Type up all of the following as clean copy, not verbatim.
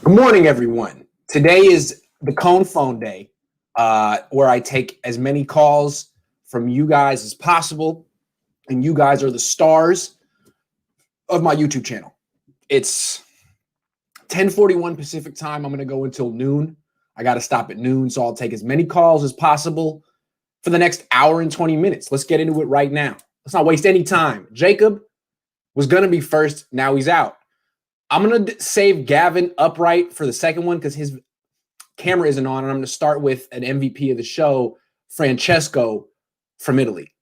Good morning, everyone. Today is the Cohn phone day, where I take as many calls from you guys as possible, and you guys are the stars of my YouTube channel. It's 10:41 Pacific time. I'm going to go until noon. I got to stop at noon, so I'll take as many calls as possible for the next hour and 20 minutes. Let's get into it right now. Let's not waste any time. Jacob was going to be first. Now he's out. I'm going to save Gavin upright for the second one because his camera isn't on, and I'm going to start with an MVP of the show, Francesco from Italy.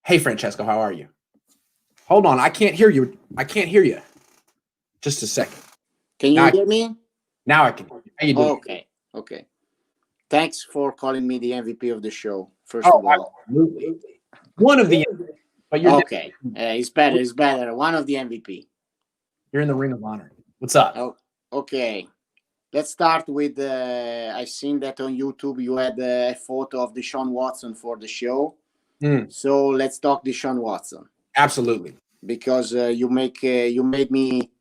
Hey, Francesco, how are you? Hold on. I can't hear you. Just a second. Can you hear me? Now I can hear you. How you doing? Okay. Thanks for calling me the MVP of the show, first of all. Absolutely. One of the MVP, but you're okay. It's better. One of the MVP. You're in the Ring of Honor. What's up? Oh, okay. Let's start with, I've seen that on YouTube you had a photo of Deshaun Watson for the show. So let's talk Deshaun Watson. Absolutely. Because you made me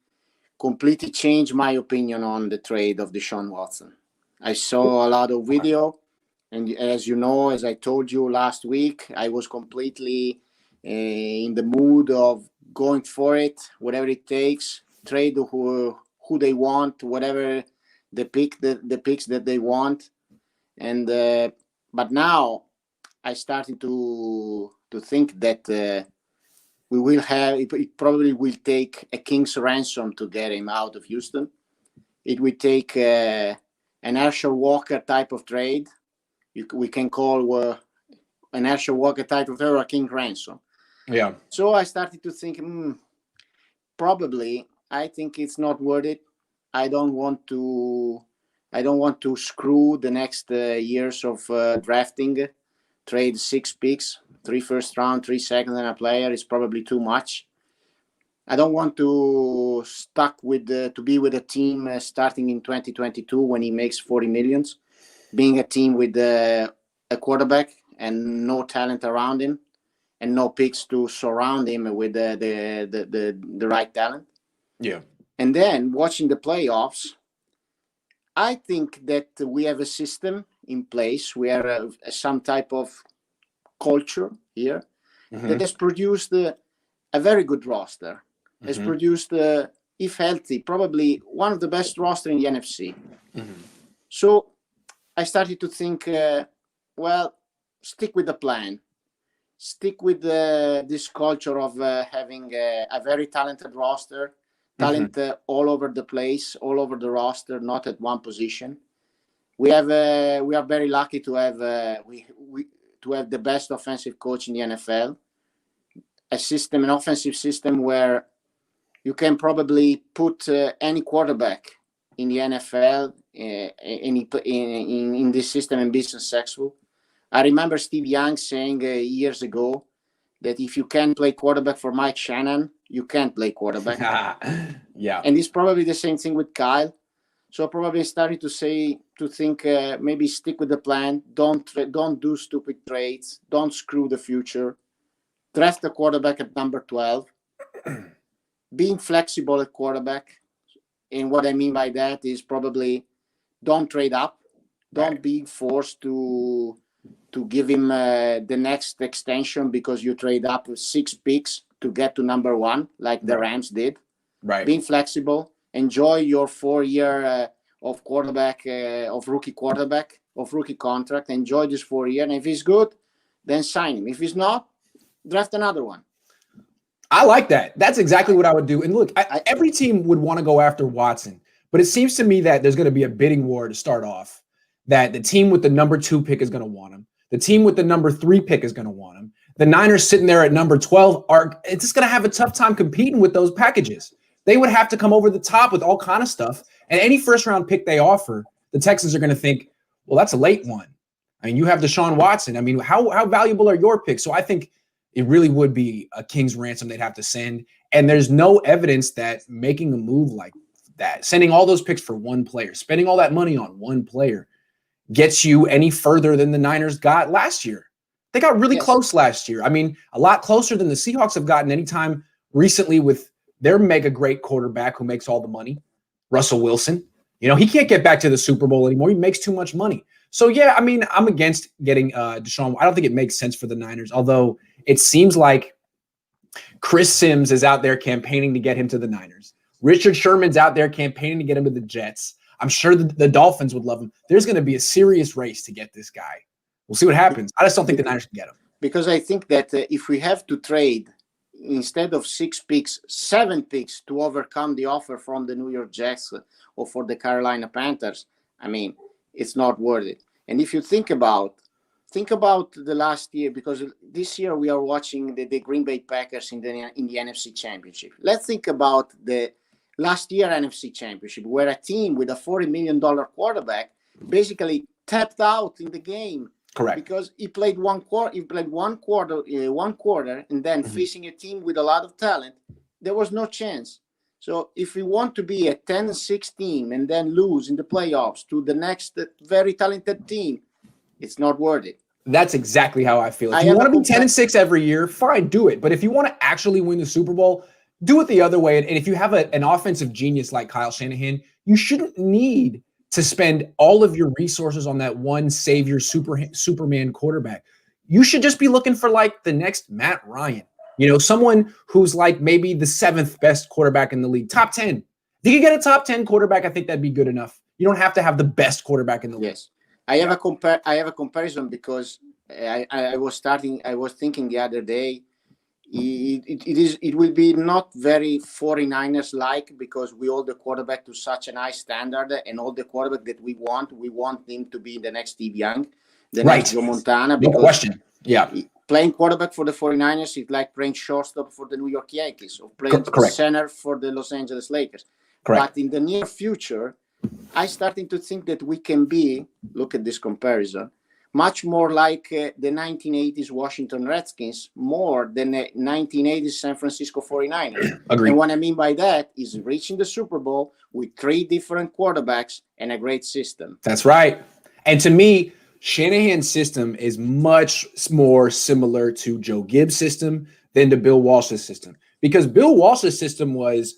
completely change my opinion on the trade of Deshaun Watson. I saw a lot of video, and as you know, as I told you last week, I was completely in the mood of going for it, whatever it takes, trade who they want, whatever the picks that they want, and but now I started to think that we will have it probably will take a king's ransom to get him out of Houston. It will take an Herschel Walker type of trade. We can call an Herschel Walker type of trade or a king ransom. Yeah. So I started to think, probably I think it's not worth it. I don't want to screw the next years of drafting. Trade 6 picks, 3 first round, 3 second, and a player is probably too much. I don't want to be with a team starting in 2022 when he makes 40 millions, being a team with a quarterback and no talent around him, and no picks to surround him with the right talent. Yeah. And then watching the playoffs, I think that we have a system in place. We have some type of culture here that has produced a very good roster. Has produced, if healthy, probably one of the best roster in the NFC. So I started to think, stick with the plan. Stick with this culture of having a very talented roster, talent all over the place, all over the roster, not at one position. We are very lucky to have the best offensive coach in the NFL. An offensive system where you can probably put any quarterback in the NFL in this system and be successful. I remember Steve Young saying years ago that if you can't play quarterback for Mike Shannon, you can't play quarterback. Yeah. And it's probably the same thing with Kyle. So probably started to think maybe stick with the plan. Don't do stupid trades. Don't screw the future. Draft a quarterback at number 12. Being flexible at quarterback. And what I mean by that is probably don't trade up. Don't be forced to give him the next extension because you trade up 6 picks to get to number 1, like the Rams did. Right. Being flexible. Enjoy your 4-year of rookie contract. Enjoy this 4 year. And if he's good, then sign him. If he's not, draft another one. I like that. That's exactly what I would do. And look, every team would want to go after Watson, but it seems to me that there's going to be a bidding war to start off, that the team with the number 2 pick is going to want him. The team with the number 3 pick is going to want him. The Niners sitting there at number 12 it's just going to have a tough time competing with those packages. They would have to come over the top with all kind of stuff. And any first-round pick they offer, the Texans are going to think, well, that's a late one. I mean, you have Deshaun Watson. I mean, how valuable are your picks? So I think it really would be a king's ransom they'd have to send. And there's no evidence that making a move like that, sending all those picks for one player, spending all that money on one player, gets you any further than the Niners got last year. They got really close last year. I mean, a lot closer than the Seahawks have gotten any time recently with their mega great quarterback who makes all the money, Russell Wilson. He can't get back to the Super Bowl anymore. He makes too much money. So, yeah, I mean, I'm against getting Deshaun. I don't think it makes sense for the Niners, although it seems like Chris Sims is out there campaigning to get him to the Niners. Richard Sherman's out there campaigning to get him to the Jets. I'm sure the Dolphins would love him. There's going to be a serious race to get this guy. We'll see what happens. I just don't think the Niners can get him. Because I think that if we have to trade, instead of 6 picks, 7 picks to overcome the offer from the New York Jets or for the Carolina Panthers, I mean, it's not worth it. And if you think about the last year, because this year we are watching the Green Bay Packers in the NFC Championship. Let's think about the last year NFC Championship, where a team with a $40 million quarterback basically tapped out in the game. Correct. Because he played one quarter. He played one quarter, and then facing a team with a lot of talent, there was no chance. So if we want to be a 10-6 team and then lose in the playoffs to the next very talented team, it's not worth it. That's exactly how I feel. If you want to be 10-6 every year, fine, do it. But if you want to actually win the Super Bowl, do it the other way. And if you have an offensive genius like Kyle Shanahan, you shouldn't need to spend all of your resources on that one savior Superman quarterback. You should just be looking for like the next Matt Ryan, someone who's like maybe the 7th best quarterback in the league, top 10. If you could get a top 10 quarterback, I think that'd be good enough. You don't have to have the best quarterback in the league. Yes. I have a comparison because I was thinking the other day, it will be not very 49ers like, because we hold the quarterback to such a high standard, and all the quarterback that we want him to be the next Steve Young, the next Joe Montana. No question. Yeah. Playing quarterback for the 49ers is like playing shortstop for the New York Yankees or playing center for the Los Angeles Lakers. Correct. But in the near future, I starting to think that we can be, look at this comparison, much more like the 1980s Washington Redskins, more than the 1980s San Francisco 49ers. Agreed. And what I mean by that is reaching the Super Bowl with 3 different quarterbacks and a great system. That's right. And to me, Shanahan's system is much more similar to Joe Gibbs' system than to Bill Walsh's system. Because Bill Walsh's system was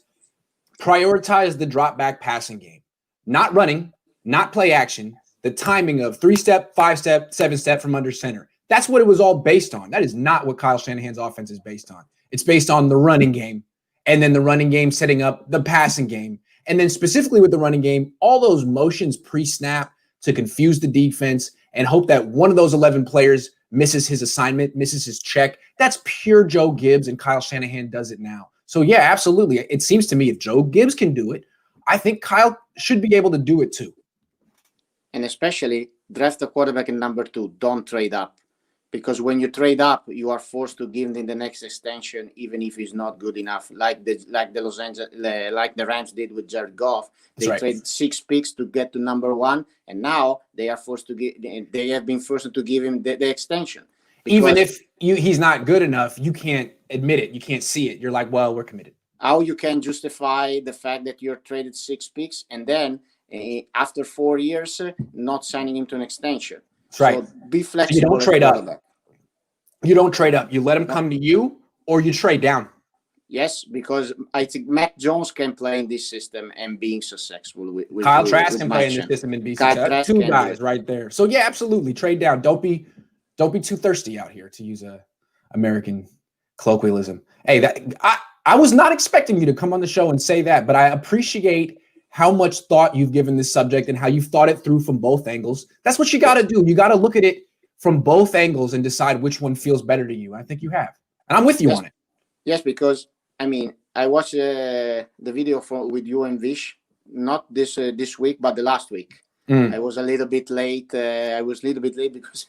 prioritize the drop back passing game, not running, not play action, the timing of 3-step, 5-step, 7-step from under center. That's what it was all based on. That is not what Kyle Shanahan's offense is based on. It's based on the running game, and then the running game setting up the passing game. And then specifically with the running game, all those motions pre-snap to confuse the defense and hope that one of those 11 players misses his assignment, misses his check. That's pure Joe Gibbs, and Kyle Shanahan does it now. So, yeah, absolutely. It seems to me if Joe Gibbs can do it, I think Kyle should be able to do it too. And especially draft a quarterback in number 2. Don't trade up, because when you trade up, you are forced to give him the next extension, even if he's not good enough. Like the Rams did with Jared Goff. They traded 6 picks to get to number 1, and now they are forced to give. They have been forced to give him the extension. Even if he's not good enough, you can't admit it. You can't see it. You're like, well, we're committed. How you can justify the fact that you're traded 6 picks and then after 4 years, not signing him to an extension. That's right. So be flexible. You don't trade up. You don't trade up. You let him come to you, or you trade down. Yes, because I think Mac Jones can play in this system and being successful with Kyle Trask can play in this system and be successful. 2 guys right there. So yeah, absolutely trade down. Don't be too thirsty out here, to use a American colloquialism. Hey, I was not expecting you to come on the show and say that, but I appreciate how much thought you've given this subject and how you've thought it through from both angles. That's what you got to do. You got to look at it from both angles and decide which one feels better to you. I think you have. And I'm with you on it. Yes, because, I mean, I watched the video with you and Vish, not this week, but the last week. I was a little bit late. Because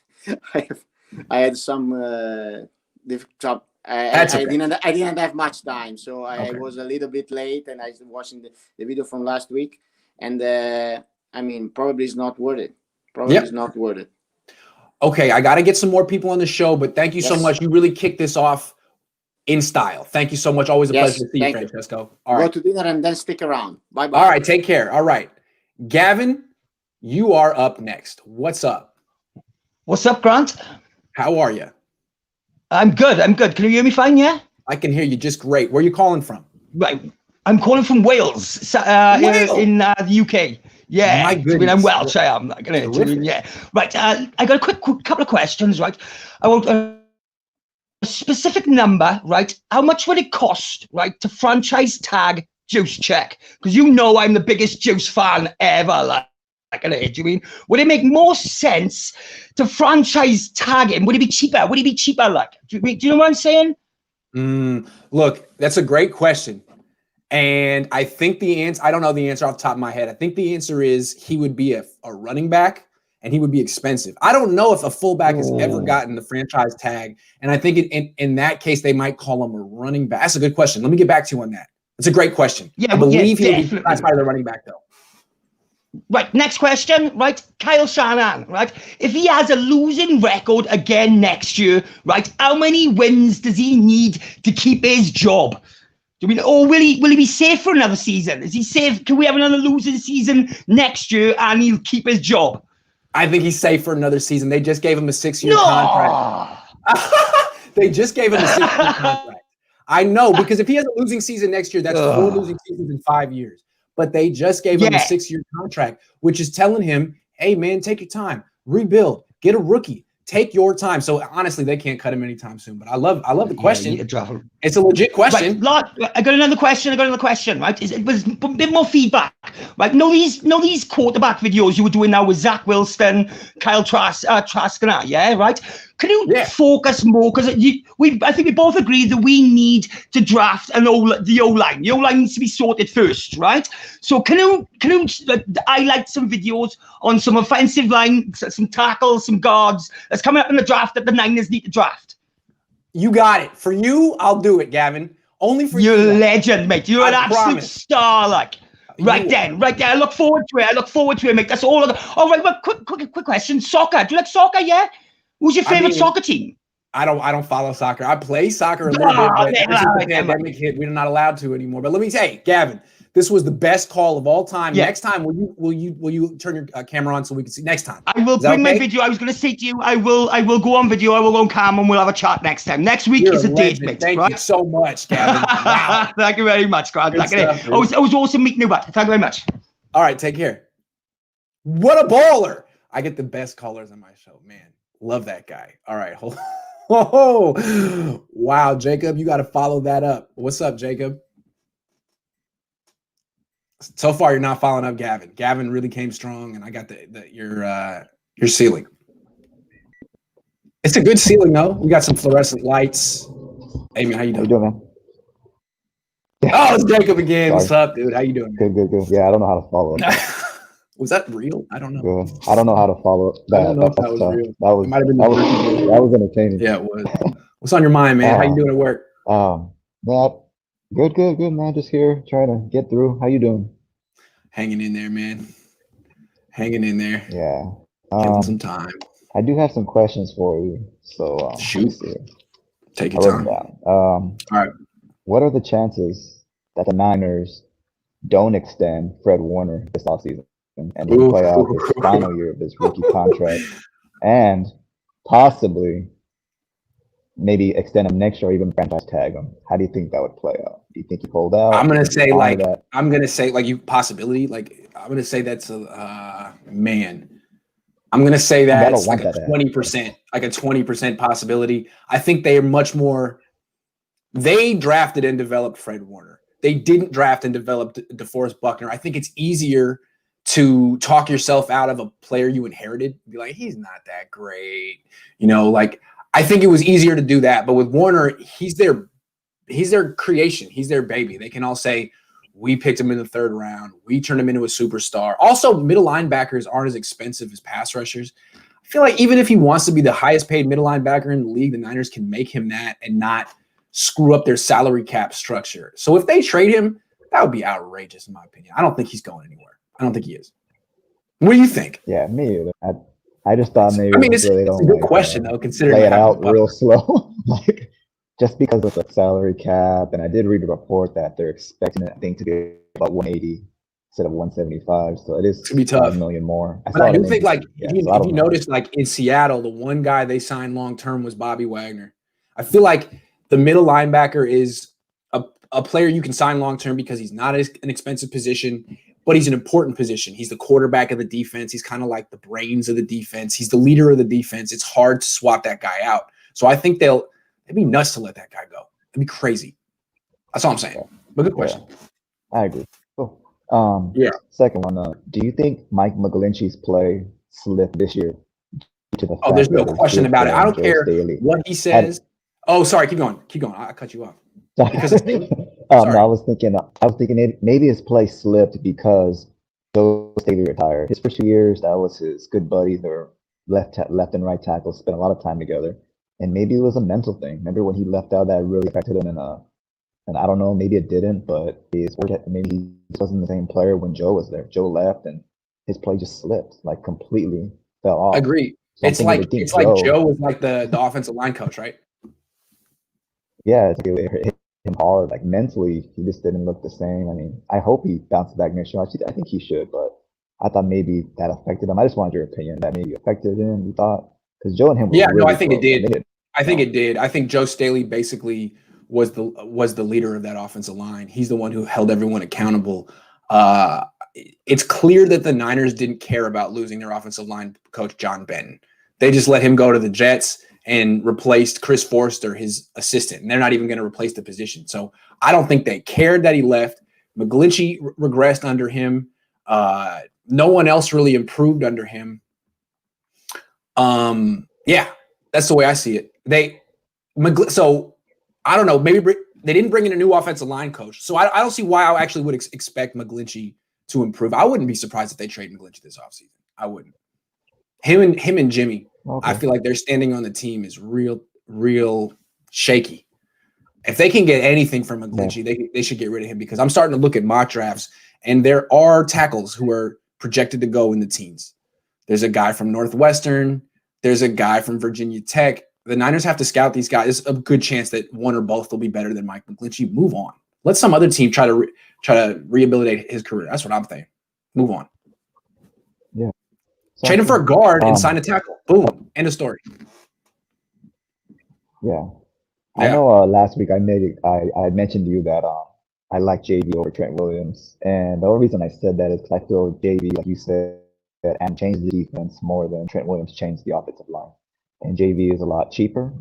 I had some difficult. I didn't have much time, so I was a little bit late, and I was watching the video from last week, and I mean, probably it's not worth it. It's not worth it. Okay, I got to get some more people on the show, but thank you so much. You really kicked this off in style. Thank you so much. Always a pleasure to see you, Francesco. All right. Go to dinner and then stick around. Bye-bye. All right, take care. All right. Gavin, you are up next. What's up? What's up, Grant? How are you? I'm good. Can you hear me fine, yeah? I can hear you just great. Where are you calling from? Right. I'm calling from Wales, in the UK. Yeah. My I mean, goodness. I'm Welsh. I am. Like, yeah. Right. I got a quick couple of questions. Right. I want a specific number. Right. How much would it cost? Right, to franchise tag Juice Check? Because you know I'm the biggest Juice fan ever. Do you mean, would it make more sense to franchise tag him? Would it be cheaper? Would it be cheaper? Like, do you know what I'm saying? Look, that's a great question. And I think the answer, I don't know the answer off the top of my head. I think the answer is he would be a running back and he would be expensive. I don't know if a fullback has ever gotten the franchise tag. And I think in that case, they might call him a running back. That's a good question. Let me get back to you on that. It's a great question. Yeah, I believe he would definitely be classified as a running back, though. Right, next question, right? Kyle Shanahan, right? If he has a losing record again next year, right, how many wins does he need to keep his job? Do you mean, or will he be safe for another season? Is he safe? Can we have another losing season next year and he'll keep his job? I think he's safe for another season. They just gave him a 6-year contract. They just gave him a 6-year contract. I know, because if he has a losing season next year, that's 4 losing seasons in 5 years. But they just gave him a 6-year contract, which is telling him, hey, man, take your time, rebuild, get a rookie, take your time. So honestly, they can't cut him anytime soon. But I love the question. It's a legit question. Right, I got another question. Right, it was a bit more feedback. Right, know these quarterback videos you were doing now with Zach Wilson, Kyle Traskiner. Yeah, right. Can you focus more? Because I think we both agree that we need to draft the O-line. The O-line needs to be sorted first, right? So can you highlight some videos on some offensive line, some tackles, some guards that's coming up in the draft that the Niners need to draft? You got it. For you, I'll do it, Gavin. Only for you. You're a legend, mate. You're an absolute star, like. Right then. I look forward to it, mate. That's all. All right, well, quick question. Soccer. Do you like soccer? Yeah. Who's your favorite soccer team? I don't follow soccer. I play soccer a little bit, but ever since the pandemic hit, we're not allowed to anymore. But let me say, Gavin, this was the best call of all time. Yeah. Next time, will you turn your camera on so we can see? Next time, I will bring my video. I was going to say to you, I will go on video. I will go on cam, and we'll have a chat next time. Next week is a date, mate. Thank you so much, Gavin. Wow. Thank you very much, Grant. It was awesome meeting you, bud. Thank you very much. All right, take care. What a baller! I get the best callers on my show, man. Love that guy. All right, hold on. Oh, wow, Jacob, you got to follow that up. What's up, Jacob? So far, you're not following up Gavin. Gavin really came strong, and I got your ceiling. It's a good ceiling, though. We got some fluorescent lights. Hey, man, how you doing? Man? Oh, it's Jacob again. What's up, dude? How you doing? Good. Yeah, I don't know how to follow up. Was that real? I don't know. Good. I don't know how to follow up. I don't know if that was real. That might have been. That was entertaining. Yeah, it was. What's on your mind, man? How you doing at work? Good, man. Just here trying to get through. How you doing? Hanging in there, man. Hanging in there. Yeah. Giving some time. I do have some questions for you. So shoot. Take your time. All right. What are the chances that the Niners don't extend Fred Warner this offseason and he play out his final year of his rookie contract and possibly maybe extend him next year or even franchise tag him? How do you think that would play out? Do you think he pulled out? I'm gonna say possibility. Like I'm gonna say that's man. I'm gonna say that's like a 20%, like a 20% possibility. I think they are much more. They drafted and developed Fred Warner. They didn't draft and develop DeForest Buckner. I think it's easier to talk yourself out of a player you inherited. Be like, he's not that great. Like I think it was easier to do that. But with Warner, he's their creation. He's their baby. They can all say, we picked him in the 3rd round. We turned him into a superstar. Also, middle linebackers aren't as expensive as pass rushers. I feel like even if he wants to be the highest paid middle linebacker in the league, the Niners can make him that and not screw up their salary cap structure. So if they trade him, that would be outrageous in my opinion. I don't think he's going anywhere. I don't think he is. What do you think? Yeah, me either. I just thought maybe. I mean, it's a good question though, considering lay it out real slow, like just because of the salary cap. And I did read a report that they're expecting that thing to be about 180 instead of 175. So it is to be tough. $5 million more. But I do think, like, if you notice, like in Seattle, the one guy they signed long term was Bobby Wagner. I feel like the middle linebacker is a player you can sign long-term because he's not an expensive position, but he's an important position. He's the quarterback of the defense. He's kind of like the brains of the defense. He's the leader of the defense. It's hard to swap that guy out. So I think it'd be nuts to let that guy go. It'd be crazy. That's all I'm saying. But good question. Yeah, I agree. Cool. Second one, do you think Mike McGlinchey's play slipped this year? There's no question about it. I don't care what he says. Sorry, keep going. I cut you off. Because no, I was thinking maybe his play slipped because Joe Staley retired. His first 2 years, that was his good buddy. They were left and right tackle, spent a lot of time together, and maybe it was a mental thing. Remember when he left out, that really affected him, and I don't know, maybe it didn't, but maybe he wasn't the same player when Joe was there. Joe left, and his play just slipped, like completely fell off. I agree. So it's like Joe was like the offensive line coach, right? Yeah, it hit him hard. Like mentally, he just didn't look the same. I mean, I hope he bounces back next year. I think he should, but I thought maybe that affected him. I just wanted your opinion. That maybe affected him. You thought because Joe and him were really I think close. it did. I think it did. I think Joe Staley basically was the leader of that offensive line. He's the one who held everyone accountable. It's clear that the Niners didn't care about losing their offensive line coach, John Benton. They just let him go to the Jets and replaced Chris Forster, his assistant. And they're not even going to replace the position. So I don't think they cared that he left. McGlinchey regressed under him. No one else really improved under him. Yeah, that's the way I see it. So I don't know. Maybe they didn't bring in a new offensive line coach. So I don't see why I actually would expect McGlinchey to improve. I wouldn't be surprised if they trade McGlinchey this offseason. I wouldn't. Him and Jimmy, okay. I feel like their standing on the team is real shaky. If they can get anything from McGlinchey, they should get rid of him because I'm starting to look at mock drafts, and there are tackles who are projected to go in the teens. There's a guy from Northwestern. There's a guy from Virginia Tech. The Niners have to scout these guys. There's a good chance that one or both will be better than Mike McGlinchey. Move on. Let some other team try to rehabilitate his career. That's what I'm saying. Move on. Yeah. Trade him for a guard and sign a tackle. Boom. End of story. Yeah. I know last week I mentioned to you that I like JV over Trent Williams. And the only reason I said that is because I feel JV, like you said, and changed the defense more than Trent Williams changed the offensive line. And JV is a lot cheaper,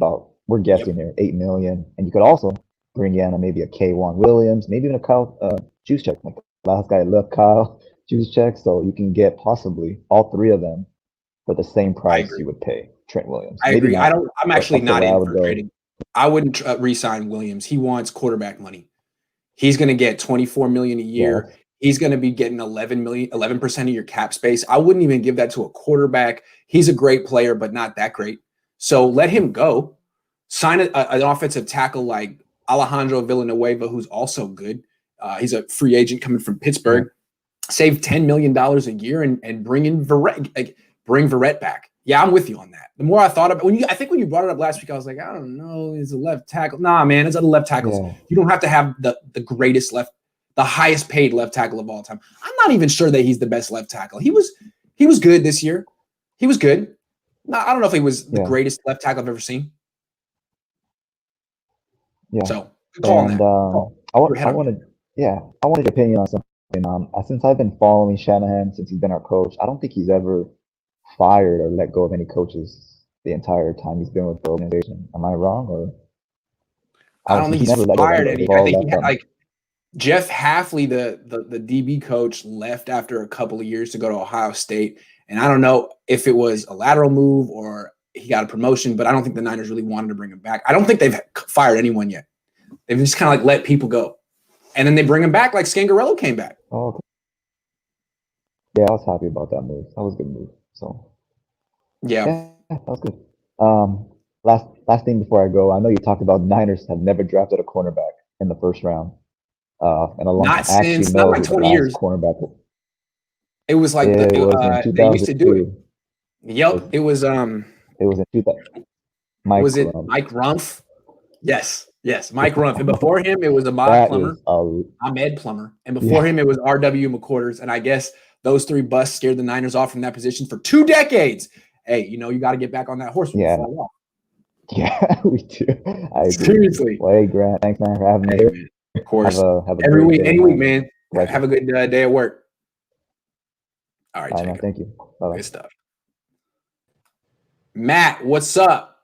we're guessing here, $8 million. And you could also bring in maybe a K1 Williams, maybe even a Kyle Juszczyk. Like the last guy left Kyle Juszczyk, so you can get possibly all three of them for the same price you would pay Trent Williams. I agree. I'm actually not in for trading. I wouldn't re-sign Williams. He wants quarterback money. He's going to get $24 million a year. Yeah. He's going to be getting 11% of your cap space. I wouldn't even give that to a quarterback. He's a great player, but not that great. So let him go. Sign an offensive tackle like Alejandro Villanueva, who's also good. He's a free agent coming from Pittsburgh. Save $10 million a year and bring in bring Verrett back. Yeah, I'm with you on that. The more I thought about I think when you brought it up last week, I was like, I don't know, he's a left tackle. Nah, man, it's other left tackles. Yeah. You don't have to have the greatest the highest paid left tackle of all time. I'm not even sure that he's the best left tackle. He was good this year. He was good. No, I don't know if he was the greatest left tackle I've ever seen. Yeah. So good call on that. I wanted your opinion on something. Since I've been following Shanahan since he's been our coach, I don't think he's ever fired or let go of any coaches the entire time he's been with the organization. Am I wrong? Or I don't think he's fired any. I think he had Jeff Hafley, the DB coach, left after a couple of years to go to Ohio State. And I don't know if it was a lateral move or he got a promotion, but I don't think the Niners really wanted to bring him back. I don't think they've fired anyone yet. They've just kind of let people go. And then they bring him back like Scangarello came back. Oh, okay. Yeah, I was happy about that move. That was a good move. So yeah, that was good. Last thing before I go, I know you talked about Niners have never drafted a cornerback in the first round. And a long not since not like 20 years. Cornerback. It was like they used to do it. Yep, it was in 2000. Was it Mike Rumph? Yes, Mike Rumph. And before him, it was Ahmed Plummer. And before him, it was R.W. McQuarters. And I guess those three busts scared the Niners off from that position for 2 decades. Hey, you got to get back on that horse. Yeah, we do. I agree. Seriously. Well, hey, Grant, thanks, man, for having me here. Of course. Have a Every great week, day, any week, man. Pleasure. Have a good day at work. All right, Man, thank you. Bye-bye. Good stuff. Matt, what's up?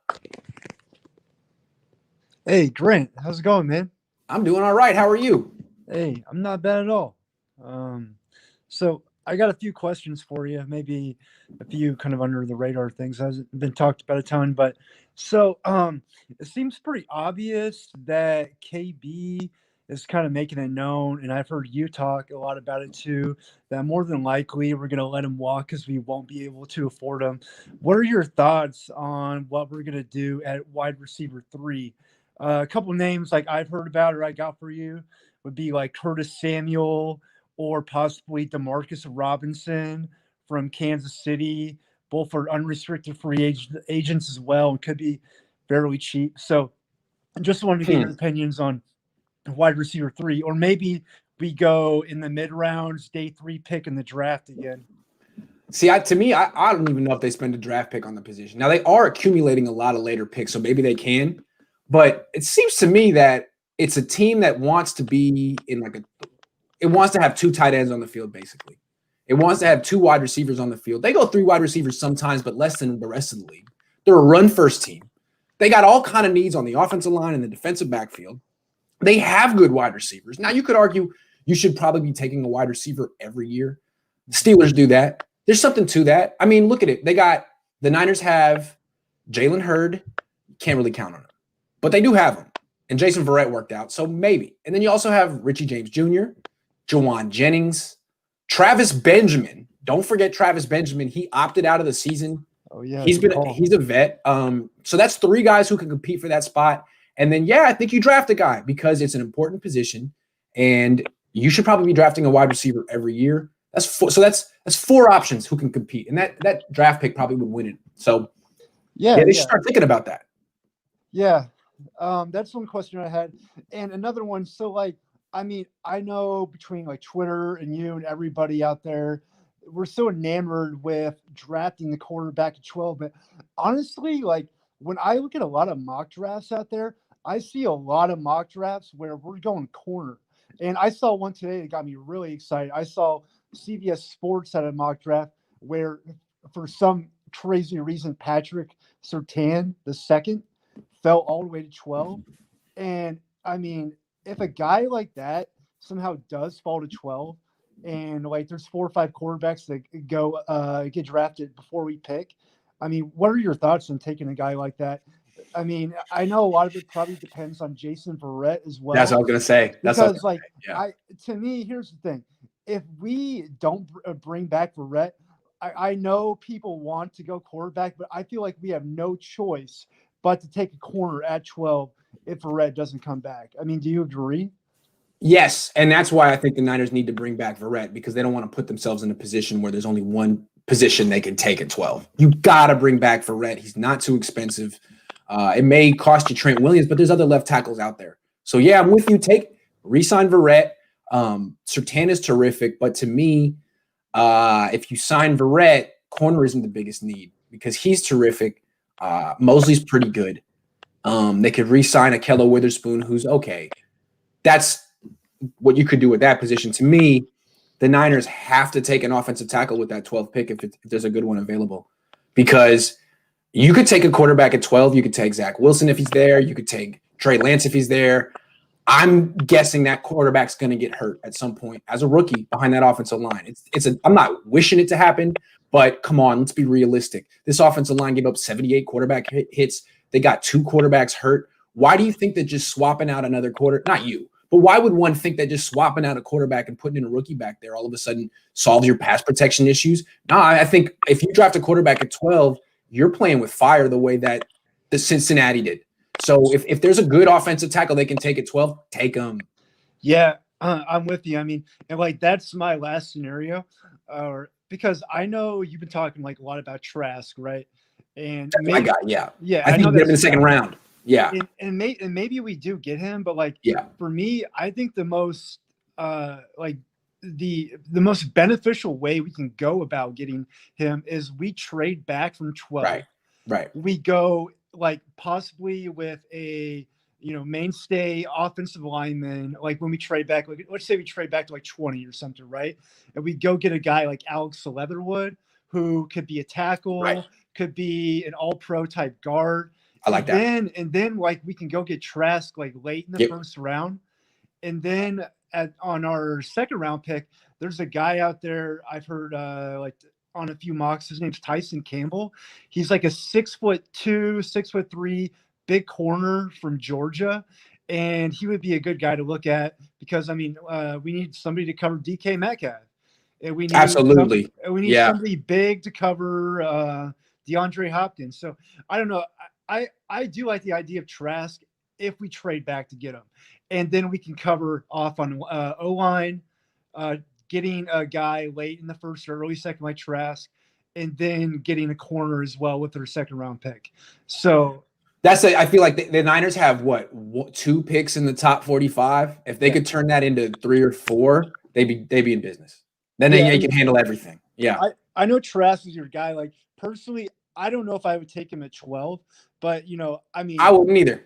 Hey, Grant, how's it going, man? I'm doing all right. How are you? Hey, I'm not bad at all. So I got a few questions for you, maybe a few kind of under the radar things. Hasn't been talked about a ton, but so it seems pretty obvious that KB is kind of making it known, and I've heard you talk a lot about it too, that more than likely we're going to let him walk because we won't be able to afford him. What are your thoughts on what we're going to do at wide receiver 3? A couple names like I've heard about or I got for you would be like Curtis Samuel or possibly Demarcus Robinson from Kansas City. Both are unrestricted free agents as well and could be fairly cheap. So I just wanted to get your opinions on wide receiver 3, or maybe we go in the mid rounds, day 3 pick in the draft again. See, to me, I don't even know if they spend a draft pick on the position. Now, they are accumulating a lot of later picks, so maybe they can. But it seems to me that it's a team that wants to be in it wants to have 2 tight ends on the field, basically. It wants to have 2 wide receivers on the field. They go 3 wide receivers sometimes, but less than the rest of the league. They're a run-first team. They got all kind of needs on the offensive line and the defensive backfield. They have good wide receivers. Now, you could argue you should probably be taking a wide receiver every year. The Steelers do that. There's something to that. I mean, look at it. The Niners have Jalen Hurd. Can't really count on him. But they do have him. And Jason Verrett worked out, so maybe. And then you also have Richie James Jr., Jawan Jennings, Travis Benjamin. Don't forget Travis Benjamin. He opted out of the season. Oh, yeah. He's a vet. So that's 3 guys who can compete for that spot. And then, I think you draft a guy because it's an important position. And you should probably be drafting a wide receiver every year. That's 4 options who can compete. And that draft pick probably would win it. So, they should start thinking about that. Yeah. That's one question I had. And another one, so I know between Twitter and you and everybody out there, we're so enamored with drafting the quarterback at 12. But honestly, when I look at a lot of mock drafts out there, I see a lot of mock drafts where we're going corner. And I saw one today that got me really excited. I saw CBS Sports had a mock draft where, for some crazy reason, Patrick Surtain II fell all the way to 12. And I mean, if a guy like that somehow does fall to 12, and there's 4 or 5 quarterbacks that go get drafted before we pick, I mean, what are your thoughts on taking a guy like that? I mean, I know a lot of it probably depends on Jason Verrett as well. That's what I was gonna say. To me, here's the thing: if we don't bring back Verrett, I know people want to go quarterback, but I feel like we have no choice but to take a corner at 12 if Verrett doesn't come back. I mean, do you agree? Yes, and that's why I think the Niners need to bring back Verrett, because they don't want to put themselves in a position where there's only one position they can take at 12. You got to bring back Verrett. He's not too expensive. It may cost you Trent Williams, but there's other left tackles out there. So, I'm with you. Re-sign Verrett. Surtain is terrific, but to me, if you sign Verrett, corner isn't the biggest need because he's terrific. Mosley's pretty good. They could re-sign Akello Witherspoon, who's okay. That's what you could do with that position. To me, the Niners have to take an offensive tackle with that 12th pick if there's a good one available, because you could take a quarterback at 12. You could take Zach Wilson if he's there. You could take Trey Lance if he's there. I'm guessing that quarterback's going to get hurt at some point as a rookie behind that offensive line. I'm not wishing it to happen, but come on, let's be realistic. This offensive line gave up 78 quarterback hits. They got 2 quarterbacks hurt. Why do you think that just swapping out another not you, but why would one think that just swapping out a quarterback and putting in a rookie back there all of a sudden solves your pass protection issues? No, I think if you draft a quarterback at 12, you're playing with fire the way that the Cincinnati did. So if there's a good offensive tackle they can take at 12, take them. Yeah, I'm with you. I mean, and that's my last scenario, because I know you've been talking a lot about Trask, right? And I think I know that's in the second round. Yeah, and maybe we do get him, but for me, I think the most the most beneficial way we can go about getting him is we trade back from 12. Right. We go possibly with a mainstay offensive lineman, like when we trade back, like let's say we trade back to like 20 or something, right? And we go get a guy like Alex Leatherwood, who could be a tackle, Right. could be an all-pro type guard. I like that. And then like we can go get Trask like late in the first round. And then on our second round pick, there's a guy out there I've heard like on a few mocks. His name's Tyson Campbell. He's like a 6'2", 6'3", big corner from Georgia. And he would be a good guy to look at because, I mean, we need somebody to cover DK Metcalf. And we need Absolutely. somebody big to cover DeAndre Hopkins. So I don't know. I do like the idea of Trask if we trade back to get him. And then we can cover off on O-line, getting a guy late in the first or early second like Trask, and then getting a corner as well with their second round pick. So I feel like the Niners have what 2 picks in the top 45. If they could turn that into 3 or 4, they'd be in business. Then they can handle everything. Yeah. I know Trask is your guy. Like personally, I don't know if I would take him at 12, but I mean, I wouldn't either.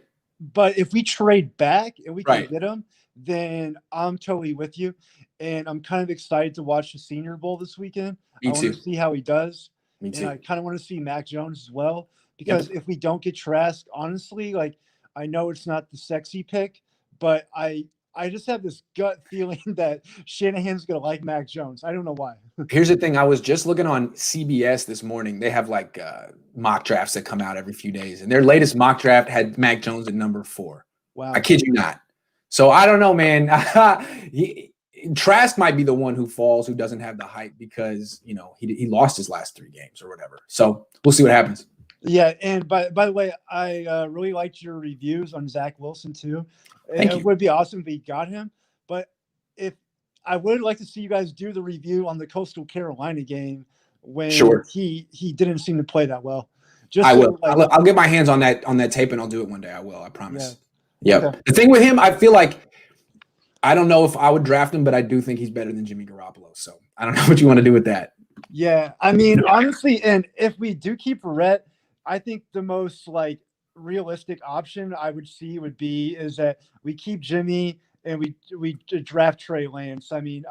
But if we trade back and we can get him, then I'm totally with you. And I'm kind of excited to watch the Senior Bowl this weekend. I want to see how he does. Me too. And I kind of want to see Mac Jones as well. Because if we don't get Trask, honestly, like I know it's not the sexy pick, but I just have this gut feeling that Shanahan's going to like Mac Jones. I don't know why. Here's the thing. I was just looking on CBS this morning. They have like mock drafts that come out every few days. And their latest mock draft had Mac Jones at number 4. Wow. I kid you not. So I don't know, man. Trask might be the one who falls, who doesn't have the hype because, he lost his last 3 games or whatever. So we'll see what happens. Yeah, and by the way, I really liked your reviews on Zach Wilson too. Thank you. It would be awesome if we got him, but if I would like to see you guys do the review on the Coastal Carolina game when he didn't seem to play that well. I will. I'll get my hands on that tape and I'll do it one day. I will. I promise. Yeah. Okay. The thing with him, I feel like I don't know if I would draft him, but I do think he's better than Jimmy Garoppolo. So I don't know what you want to do with that. Yeah, I mean, honestly, and if we do keep Verrett, I think the most like realistic option I would see is that we keep Jimmy and we draft Trey Lance. I mean,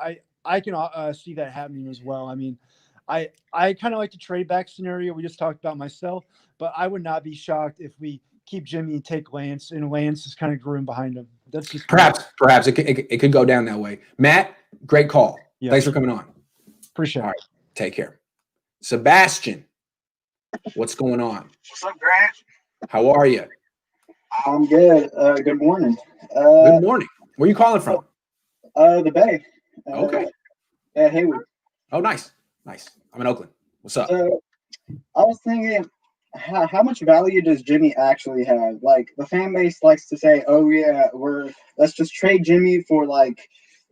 I can see that happening as well. I mean, I kind of like the trade back scenario we just talked about myself, but I would not be shocked if we keep Jimmy and take Lance, and Lance is kind of growing behind him. That's just perhaps it could go down that way. Matt, great call. Yes. Thanks for coming on. Appreciate it. All right, take care. Sebastian. What's going on? What's up, Grant? How are you? I'm good. Good morning. Good morning. Where are you calling from? The Bay. Okay. Hayward. Oh, nice. I'm in Oakland. What's up? I was thinking, how much value does Jimmy actually have? Like the fan base likes to say, "Oh yeah, let's just trade Jimmy for like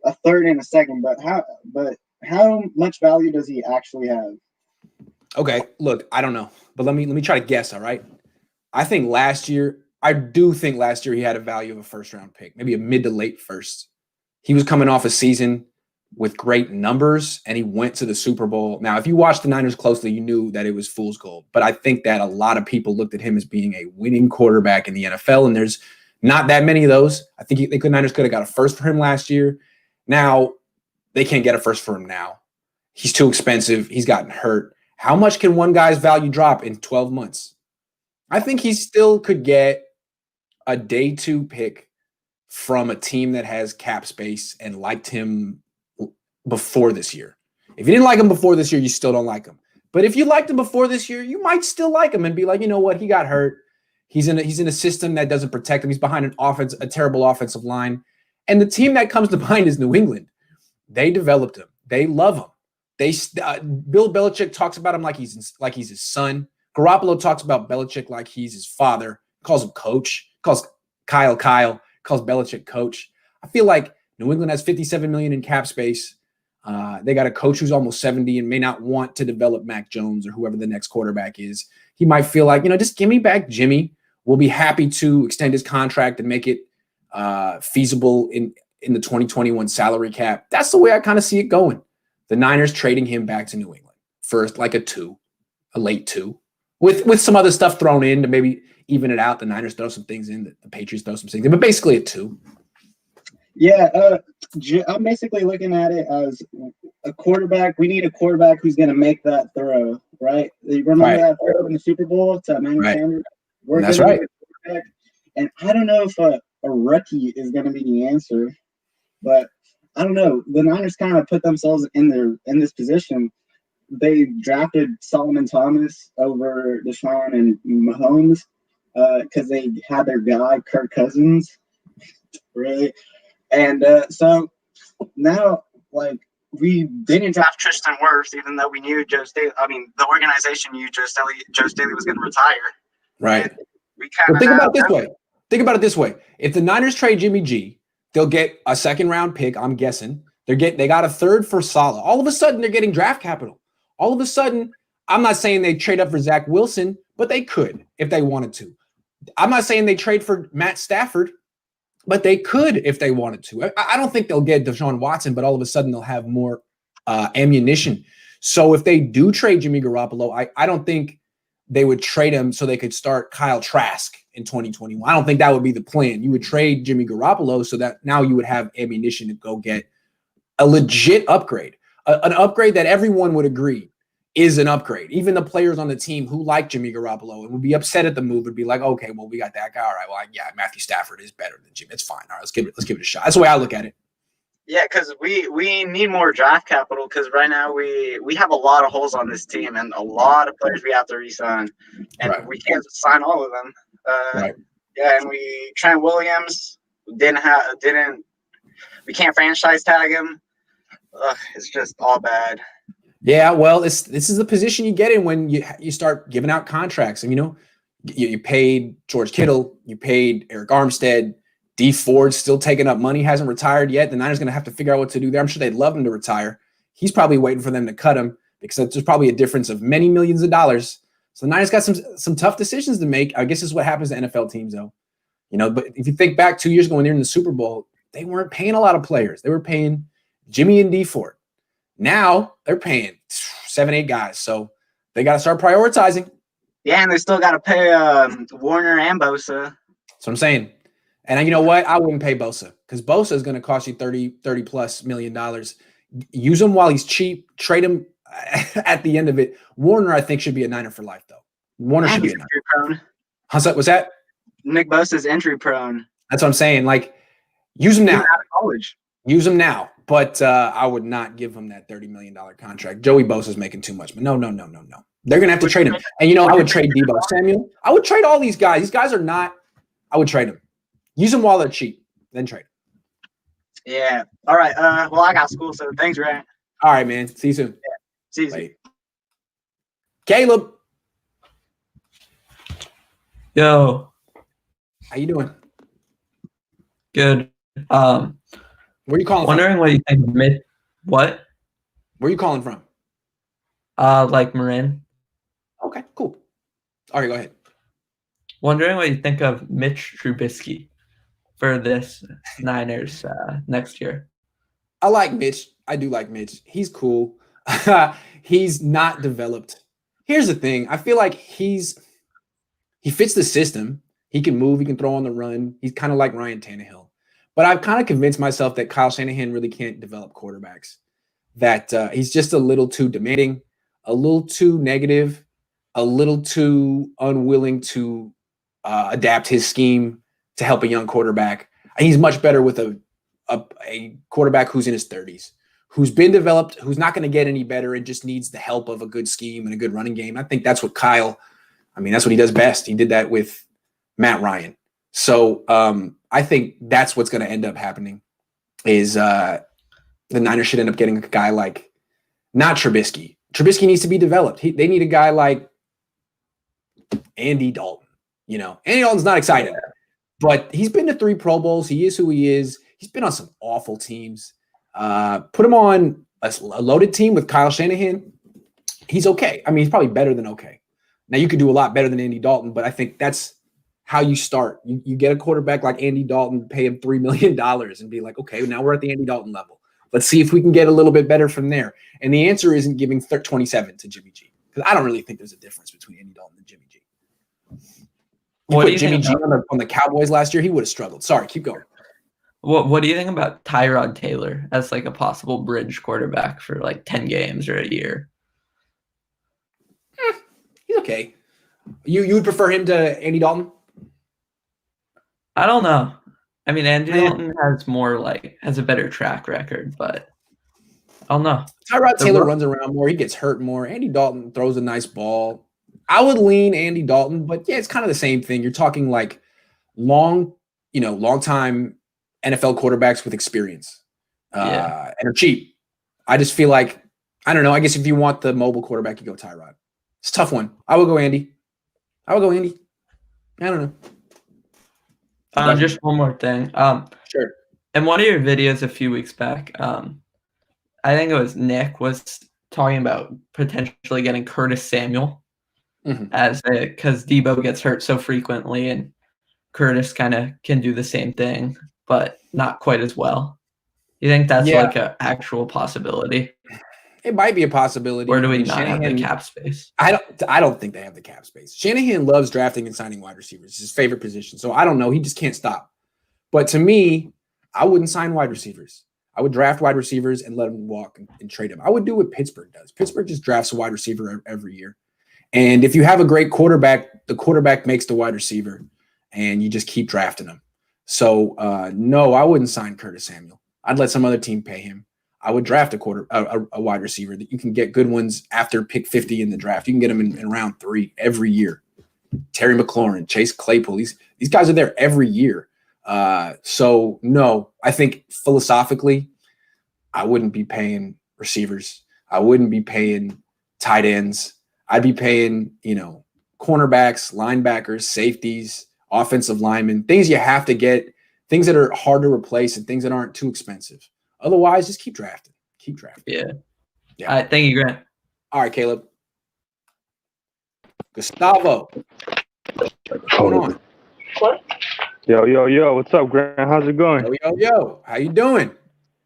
a third and a second." But how much value does he actually have? Okay, look, I don't know, but let me try to guess. All right, I do think last year he had a value of a first-round pick, maybe a mid to late first. He was coming off a season with great numbers, and he went to the Super Bowl. Now, if you watched the Niners closely, you knew that it was fool's gold. But I think that a lot of people looked at him as being a winning quarterback in the NFL, and there's not that many of those. I think the Niners could have got a first for him last year. Now, they can't get a first for him now. He's too expensive. He's gotten hurt. How much can one guy's value drop in 12 months? I think he still could get a day 2 pick from a team that has cap space and liked him before this year. If you didn't like him before this year, you still don't like him. But if you liked him before this year, you might still like him and be like, you know what? He got hurt. He's in a system that doesn't protect him. He's behind a terrible offensive line. And the team that comes to mind is New England. They developed him. They love him. Bill Belichick talks about him like he's his son. Garoppolo talks about Belichick like he's his father. Calls him coach. Calls Kyle. Calls Belichick coach. I feel like New England has $57 million in cap space. They got a coach who's almost 70 and may not want to develop Mac Jones or whoever the next quarterback is. He might feel like, just give me back Jimmy. We'll be happy to extend his contract and make it feasible in the 2021 salary cap. That's the way I kind of see it going. The Niners trading him back to New England for like a late 2, with some other stuff thrown in to maybe even it out. The Niners throw some things in, the Patriots throw some things in, but basically a 2. Yeah, I'm basically looking at it as a quarterback. We need a quarterback who's going to make that throw, right? You remember that throw in the Super Bowl to Emmanuel Sanders? That's right. And I don't know if a rookie is going to be the answer, but I don't know. The Niners kind of put themselves in this position. They drafted Solomon Thomas over Deshaun and Mahomes because they had their guy Kirk Cousins, right? And so now, like, we didn't draft Tristan Wirfs, even though we knew Joe Staley. I mean, the organization knew Joe Staley was going to retire. Right. And we kind of think about it this way. Think about it this way. If the Niners trade Jimmy G, they'll get a 2nd-round pick, I'm guessing. They got a 3rd for Salah. All of a sudden, they're getting draft capital. All of a sudden, I'm not saying they trade up for Zach Wilson, but they could if they wanted to. I'm not saying they trade for Matt Stafford, but they could if they wanted to. I don't think they'll get Deshaun Watson, but all of a sudden they'll have more ammunition. So if they do trade Jimmy Garoppolo, I don't think they would trade him so they could start Kyle Trask in 2021. I don't think that would be the plan. You would trade Jimmy Garoppolo so that now you would have ammunition to go get a legit upgrade, an upgrade that everyone would agree is an upgrade. Even the players on the team who like Jimmy Garoppolo and would be upset at the move would be like, okay, well, we got that guy. All right, well, yeah, Matthew Stafford is better than Jimmy. It's fine. All right, let's give it a shot. That's the way I look at it. Yeah, because we need more draft capital because right now we have a lot of holes on this team and a lot of players we have to re-sign, and we can't sign all of them. Yeah, and Trent Williams we can't franchise tag him. It's just all bad. Yeah, well, this is the position you get in when you start giving out contracts. And, you paid George Kittle, you paid Eric Armstead, D Ford's still taking up money, hasn't retired yet. The Niners going to have to figure out what to do there. I'm sure they'd love him to retire. He's probably waiting for them to cut him because there's probably a difference of many millions of dollars. So the Niners got some tough decisions to make. I guess this is what happens to NFL teams, though. But if you think back 2 years ago when they were in the Super Bowl, they weren't paying a lot of players. They were paying Jimmy and D Ford. Now they're paying 7-8 guys. So they got to start prioritizing. Yeah, and they still got to pay Warner and Bosa. That's what I'm saying. And you know what? I wouldn't pay Bosa because Bosa is going to cost you $30 plus million. Use him while he's cheap. Trade him at the end of it. Warner, I think, should be a Niner for life, though. Warner should be a Niner. Prone. What's that? Nick Bosa's injury prone. That's what I'm saying. Like, use him now. Out of college. Use him now. But I would not give him that $30 million contract. Joey Bosa's making too much. But no. They're going to have to trade him. And, I would trade Deebo Samuel. I would trade all these guys. These guys are not – I would trade them. Use them while they're cheap. Then trade them. Yeah. All right. Well, I got school, so thanks, Ryan. All right, man. See you soon. Yeah. See you soon. Caleb. Yo. How you doing? Good. Where are you calling wondering from? What you think what? Where are you calling from? Like Marin. Okay, cool. All right, go ahead. Wondering what you think of Mitch Trubisky for this Niners next year. I like Mitch. I do like Mitch. He's cool. He's not developed. Here's the thing. I feel like he fits the system. He can move. He can throw on the run. He's kind of like Ryan Tannehill. But I've kind of convinced myself that Kyle Shanahan really can't develop quarterbacks, that he's just a little too demanding, a little too negative, a little too unwilling to adapt his scheme to help a young quarterback. He's much better with a quarterback who's in his 30s, who's been developed, who's not going to get any better and just needs the help of a good scheme and a good running game. I think that's what that's what he does best. He did that with Matt Ryan. So I think that's what's going to end up happening is the Niners should end up getting a guy like, not Trubisky. Trubisky needs to be developed. They need a guy like Andy Dalton. Andy Dalton's not exciting, but he's been to 3 Pro Bowls. He is who he is. He's been on some awful teams. Put him on a loaded team with Kyle Shanahan. He's okay. I mean, he's probably better than okay. Now, you could do a lot better than Andy Dalton, but I think that's how you start. You get a quarterback like Andy Dalton, pay him $3 million and be like, okay, now we're at the Andy Dalton level. Let's see if we can get a little bit better from there. And the answer isn't giving 27 to Jimmy G. because I don't really think there's a difference between Andy Dalton and Jimmy G. You What do put you Jimmy think G on the Cowboys last year, he would have struggled. Sorry, keep going. What do you think about Tyrod Taylor as like a possible bridge quarterback for like 10 games or a year? He's okay. You would prefer him to Andy Dalton? I don't know. I mean, Andy Dalton has a better track record, but I don't know. Tyrod Taylor runs around more. He gets hurt more. Andy Dalton throws a nice ball. I would lean Andy Dalton, but yeah, it's kind of the same thing. You're talking like long time NFL quarterbacks with experience and are cheap. I just feel like, I don't know. I guess if you want the mobile quarterback, you go Tyrod. It's a tough one. I would go Andy. I don't know. Just one more thing. Sure. In one of your videos a few weeks back, I think it was Nick was talking about potentially getting Curtis Samuel because Debo gets hurt so frequently, and Curtis kind of can do the same thing, but not quite as well. You think that's like an actual possibility? It might be a possibility. Or do we not have the cap space? I don't think they have the cap space. Shanahan loves drafting and signing wide receivers. It's his favorite position. So I don't know. He just can't stop. But to me, I wouldn't sign wide receivers. I would draft wide receivers and let them walk and trade them. I would do what Pittsburgh does. Pittsburgh just drafts a wide receiver every year. And if you have a great quarterback, the quarterback makes the wide receiver, and you just keep drafting them. So, no, I wouldn't sign Curtis Samuel. I'd let some other team pay him. I would draft a wide receiver that you can get good ones after pick 50 in the draft. You can get them in round 3 every year. Terry McLaurin, Chase Claypool, these guys are there every year. So no, I think philosophically, I wouldn't be paying receivers. I wouldn't be paying tight ends. I'd be paying, cornerbacks, linebackers, safeties, offensive linemen, things you have to get, things that are hard to replace and things that aren't too expensive. Otherwise, just keep drafting. Yeah. All right. Thank you, Grant. All right, Caleb. Gustavo. What's going on? What? Yo. What's up, Grant? How's it going? Yo. How you doing?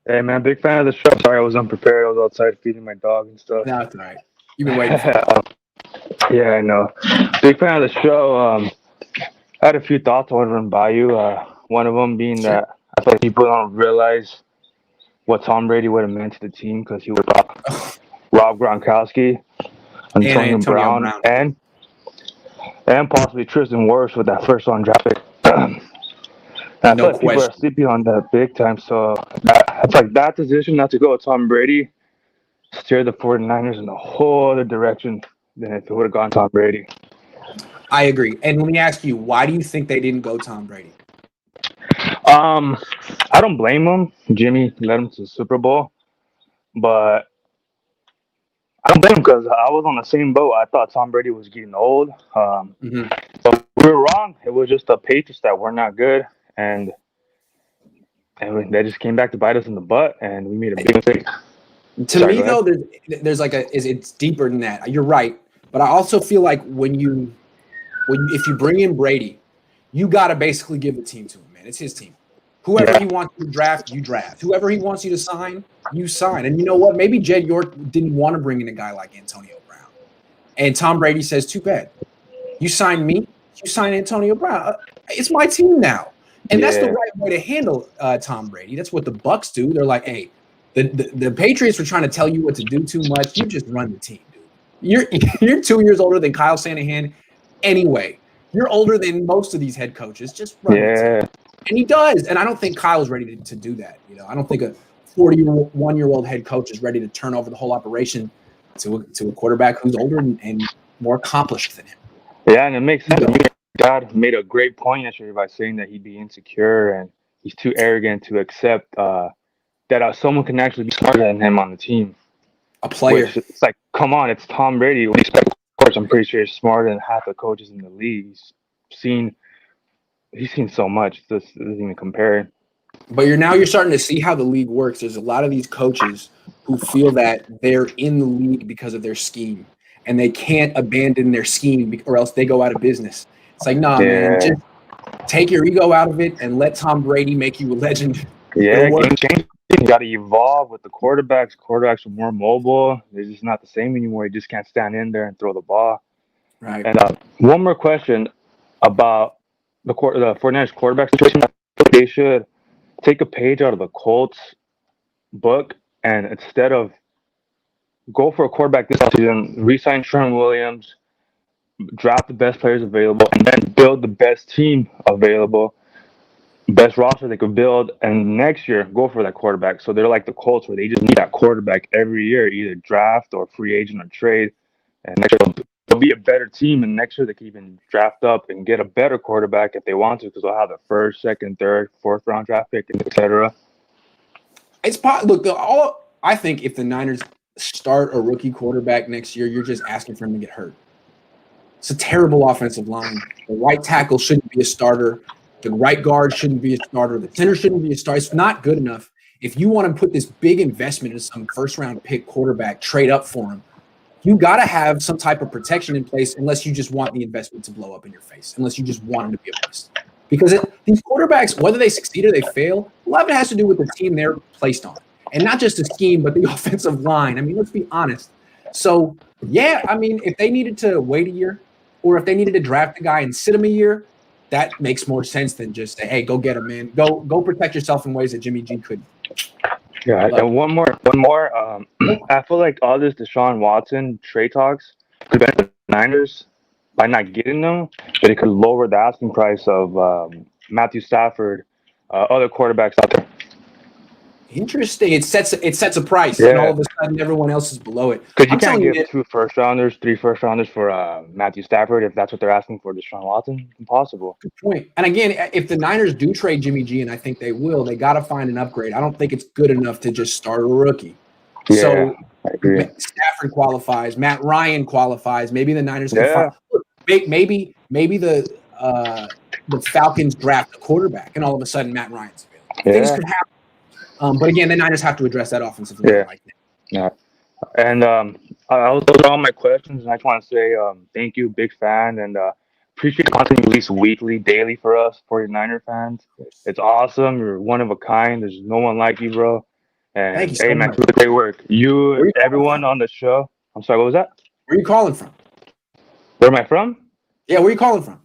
Hey, man. Big fan of the show. Sorry I was unprepared. I was outside feeding my dog and stuff. No, it's all right. You've been waiting for Yeah, I know. Big fan of the show. I had a few thoughts I want to run by you. One of them being that I feel like people don't realize what Tom Brady would have meant to the team because he would Rob Gronkowski, Antonio Brown, and possibly Tristan Wirfs with that first round draft pick. I feel like people are sleeping on that big time. So it's like that decision not to go with Tom Brady steered the 49ers in a whole other direction than if it would have gone Tom Brady. I agree. And let me ask you, why do you think they didn't go Tom Brady? I don't blame him. Jimmy led him to the Super Bowl, but I don't blame him because I was on the same boat. I thought Tom Brady was getting old. So we were wrong. It was just the Patriots that were not good, and they just came back to bite us in the butt, and we made a big mistake. To me, though, there's it's deeper than that. You're right, but I also feel like if you bring in Brady, you got to basically give the team to him, man. It's his team. Whoever he wants you to draft, you draft. Whoever he wants you to sign, you sign. And you know what? Maybe Jed York didn't want to bring in a guy like Antonio Brown. And Tom Brady says, too bad. You sign me, you sign Antonio Brown. It's my team now. And that's the right way to handle Tom Brady. That's what the Bucs do. They're like, hey, the Patriots were trying to tell you what to do too much. You just run the team, dude. You're 2 years older than Kyle Shanahan anyway. You're older than most of these head coaches. Just run the team. And he does. And I don't think Kyle's ready to do that. I don't think a 41-year-old head coach is ready to turn over the whole operation to a quarterback who's older and more accomplished than him. Yeah, and it makes sense. God made a great point yesterday by saying that he'd be insecure and he's too arrogant to accept that someone can actually be smarter than him on the team. A player. It's like, come on, it's Tom Brady. Of course, I'm pretty sure he's smarter than half the coaches in the league. He's seen so much. This doesn't even compare. But you're starting to see how the league works. There's a lot of these coaches who feel that they're in the league because of their scheme, and they can't abandon their scheme or else they go out of business. It's like, nah, man, just take your ego out of it and let Tom Brady make you a legend. Yeah, You got to evolve with the quarterbacks. Quarterbacks are more mobile. They're just not the same anymore. You just can't stand in there and throw the ball. Right. And one more question about the 49ers quarterback situation. I think they should take a page out of the Colts book, and instead of go for a quarterback this offseason, re-sign Trent Williams, draft the best players available, and then build the best team available, best roster they could build, and next year go for that quarterback. So they're like the Colts, where they just need that quarterback every year, either draft or free agent or trade. And next year they'll be a better team, and next year they can even draft up and get a better quarterback if they want to, because they'll have the first, second, third, fourth round draft pick, etc. It's look. I think if the Niners start a rookie quarterback next year, you're just asking for him to get hurt. It's a terrible offensive line. The right tackle shouldn't be a starter. The right guard shouldn't be a starter. The center shouldn't be a starter. It's not good enough. If you want to put this big investment into some first-round pick quarterback, trade up for him, you got to have some type of protection in place, unless you just want the investment to blow up in your face, unless you just want him to be a bust. Because these quarterbacks, whether they succeed or they fail, a lot of it has to do with the team they're placed on. And not just the scheme, but the offensive line. I mean, let's be honest. So, yeah, I mean, if they needed to wait a year, or if they needed to draft a guy and sit him a year, that makes more sense than just say, hey, go get him, man. Go protect yourself in ways that Jimmy G couldn't. Yeah, and one more. I feel like all this Deshaun Watson trade talks could benefit the Niners by not getting them, but it could lower the asking price of Matthew Stafford, other quarterbacks out there. Interesting. It sets a price, and all of a sudden everyone else is below it. Because you can't give 2 first-rounders, 3 first-rounders for Matthew Stafford if that's what they're asking for Deshaun Watson. Impossible. Good point. And again, if the Niners do trade Jimmy G, and I think they will, they got to find an upgrade. I don't think it's good enough to just start a rookie. Yeah, so I agree. Stafford qualifies. Matt Ryan qualifies. Maybe the Niners can find. Maybe the Falcons draft a quarterback, and all of a sudden Matt Ryan's available. Yeah. Things could happen. But again, the Niners have to address that offensive line right now. Yeah. And those are all my questions. And I just want to say thank you, big fan, and appreciate the content you release weekly, daily for us, 49er fans. It's awesome. You're one of a kind. There's no one like you, bro. And thank you so man, much. keep up the great work. You everyone on the show. I'm sorry, what was that? Where are you calling from? Where am I from? Yeah, where are you calling from?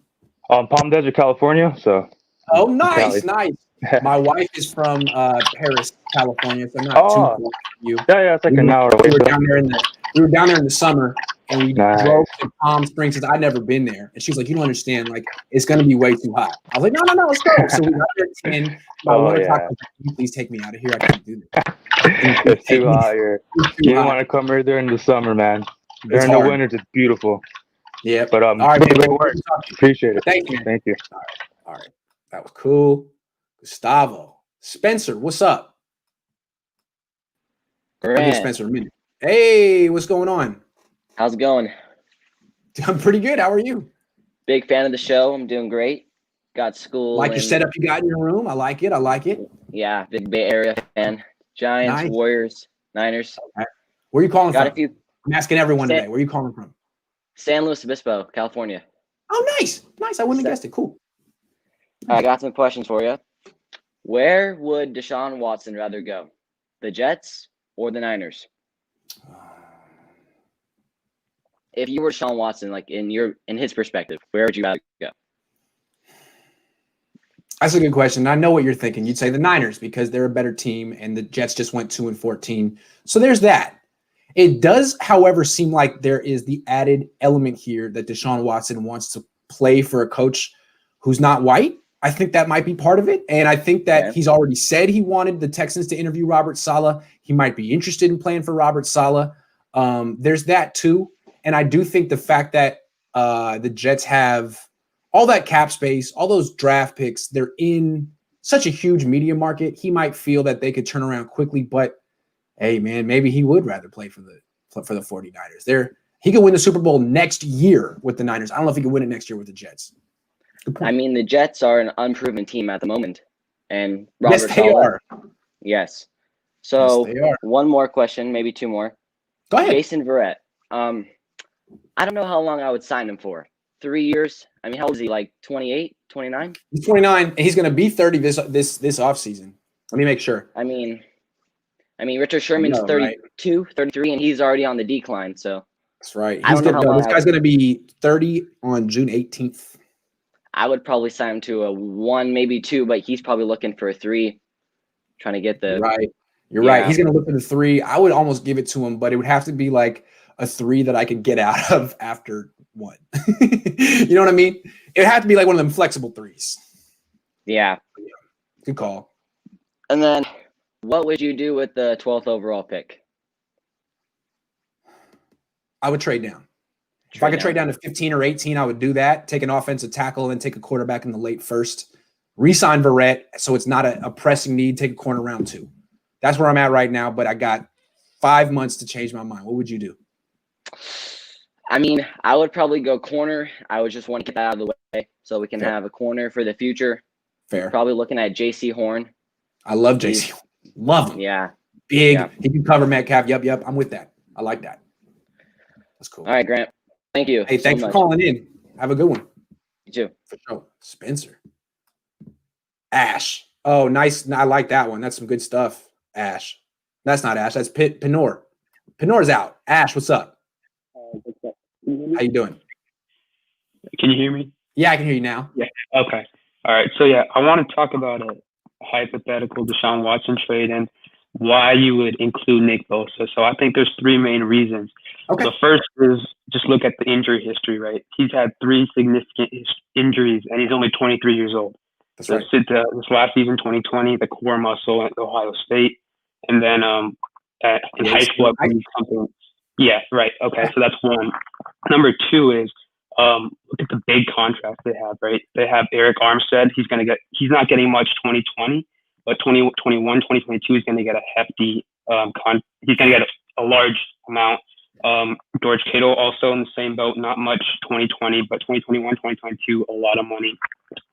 Palm Desert, California. So. Oh, nice. My wife is from Paris, California, so not too far from you. Yeah, it's like an hour away. We were down there in the summer, and we drove to Palm Springs because I'd never been there. And she was like, "You don't understand. Like, it's going to be way too hot." I was like, "No, let's go." So we got there at 10. By 1 o'clock, I was like, "Please take me out of here. I can't do that." It's too hot here. You don't want to come here during the summer, man. During the winters, it's beautiful. Yeah. But all right, great work. Appreciate it. Thank you. Thank you. All right. That was cool. Gustavo. Spencer, what's up? I'll give Spencer a minute. Hey, what's going on? How's it going? I'm pretty good. How are you? Big fan of the show. I'm doing great. Got school. Like your setup you got in your room. I like it. Yeah, big Bay Area fan. Giants, Warriors, Niners. Right. Where are you calling from? I'm asking everyone today. Where are you calling from? San Luis Obispo, California. Oh, nice. I wouldn't have guessed it. Cool. I got some questions for you. Where would Deshaun Watson rather go? The Jets or the Niners? If you were Deshaun Watson, like in his perspective, where would you rather go? That's a good question. I know what you're thinking. You'd say the Niners because they're a better team, and the Jets just went 2-14. So there's that. It does, however, seem like there is the added element here that Deshaun Watson wants to play for a coach who's not white. I think that might be part of it. And I think that he's already said he wanted the Texans to interview Robert Saleh. He might be interested in playing for Robert Saleh. There's that too. And I do think the fact that the Jets have all that cap space, all those draft picks, they're in such a huge media market. He might feel that they could turn around quickly, but hey, man, maybe he would rather play for the 49ers. He could win the Super Bowl next year with the Niners. I don't know if he could win it next year with the Jets. I mean, the Jets are an unproven team at the moment, and Robert yes, they are. Yes. So yes, they are. One more question, maybe 2 more. Go ahead. Jason Verrett. I don't know how long I would sign him for. 3 years. I mean, how old is he? Like 28, 29? He's 29, and he's going to be 30 this offseason. Let me make sure. I mean, I mean, Richard Sherman's 32, 33, and he's already on the decline. So that's right. I don't know how long this guy's going to be 30 on June 18th. I would probably sign him to a 1, maybe 2, but he's probably looking for a 3, trying to get the You're right. He's going to look for the 3. I would almost give it to him, but it would have to be like a 3 that I could get out of after 1. You know what I mean? It would have to be like one of them flexible 3s. Yeah. Good call. And then what would you do with the 12th overall pick? I would trade down. If I could trade down to 15 or 18, I would do that. Take an offensive tackle and take a quarterback in the late first. Re-sign Verrett, so it's not a pressing need. Take a corner round 2. That's where I'm at right now, but I got 5 months to change my mind. What would you do? I mean, I would probably go corner. I would just want to get that out of the way so we can have a corner for the future. Fair. Probably looking at J.C. Horn. I love J.C. Horn. Love him. Yeah. Big. Yeah. He can cover Metcalf. Yep. I'm with that. I like that. That's cool. All right, Grant. Thank you. Hey, thanks for calling in. Have a good one. You too. For sure. Spencer. Ash. Oh, nice. I like that one. That's some good stuff. Ash. That's not Ash. That's Pinor. Pinor's out. Ash, what's up? How you doing? Can you hear me? Yeah, I can hear you now. Yeah. Okay. All right. So, I want to talk about a hypothetical Deshaun Watson trade and why you would include Nick Bosa. So I think there's 3 main reasons. Okay. The first is just look at the injury history, right? He's had 3 significant injuries, and he's only 23 years old. That's so right. This last season, 2020, the core muscle at Ohio State, and then in high school, I believe something. Yeah, right. Okay, so that's one. Number 2 is look at the big contracts they have, right? They have Eric Armstead. He's not getting much 2020, but 2021, 2022 is going to get a hefty he's going to get a large amount. George Kittle also in the same boat, not much 2020, but 2021, 2022, a lot of money.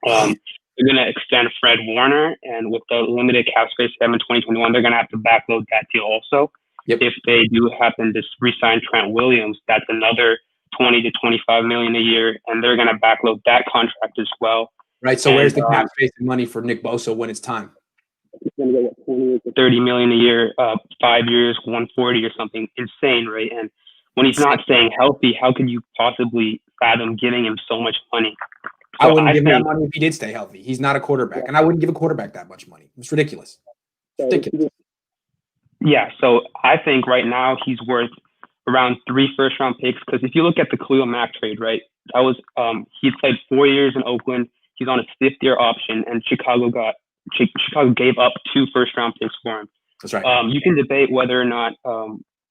They're going to extend Fred Warner, and with the limited cap space they have in 2021, they're going to have to backload that deal also. Yep. If they do happen to re-sign Trent Williams, that's another 20 to 25 million a year, and they're going to backload that contract as well. Right. So where's the cap space and money for Nick Bosa when it's time? It's going to get 20 to 30 million a year, 5 years, 140 or something insane, right? And when he's not staying healthy, how could you possibly fathom giving him so much money? So I wouldn't give him that money if he did stay healthy. He's not a quarterback, and I wouldn't give a quarterback that much money. It's ridiculous. It's ridiculous. Yeah, so I think right now he's worth around 3 first-round picks, because if you look at the Khalil Mack trade, right, that was he played 4 years in Oakland. He's on his 5th-year option, and Chicago gave up 2 first-round picks for him. That's right. You can debate whether or not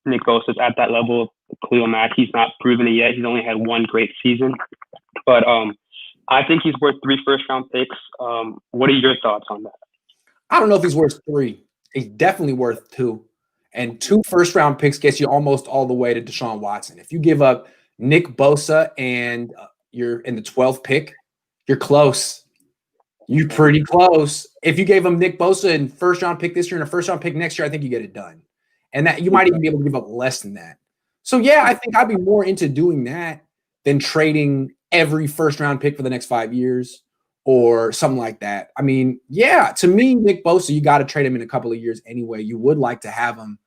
Nick Bosa is at that level of Khalil Mack. He's not proven it yet. He's only had 1 great season, but I think he's worth 3 first-round picks. What are your thoughts on that? I don't know if he's worth 3. He's definitely worth 2. And 2 first-round picks gets you almost all the way to Deshaun Watson. If you give up Nick Bosa and you're in the 12th pick, you're close. You're pretty close. If you gave him Nick Bosa and first-round pick this year and a first-round pick next year, I think you get it done. And that you might even be able to give up less than that. So, yeah, I think I'd be more into doing that than trading every first-round pick for the next 5 years or something like that. I mean, yeah, to me, Nick Bosa, you got to trade him in a couple of years anyway. You would like to have him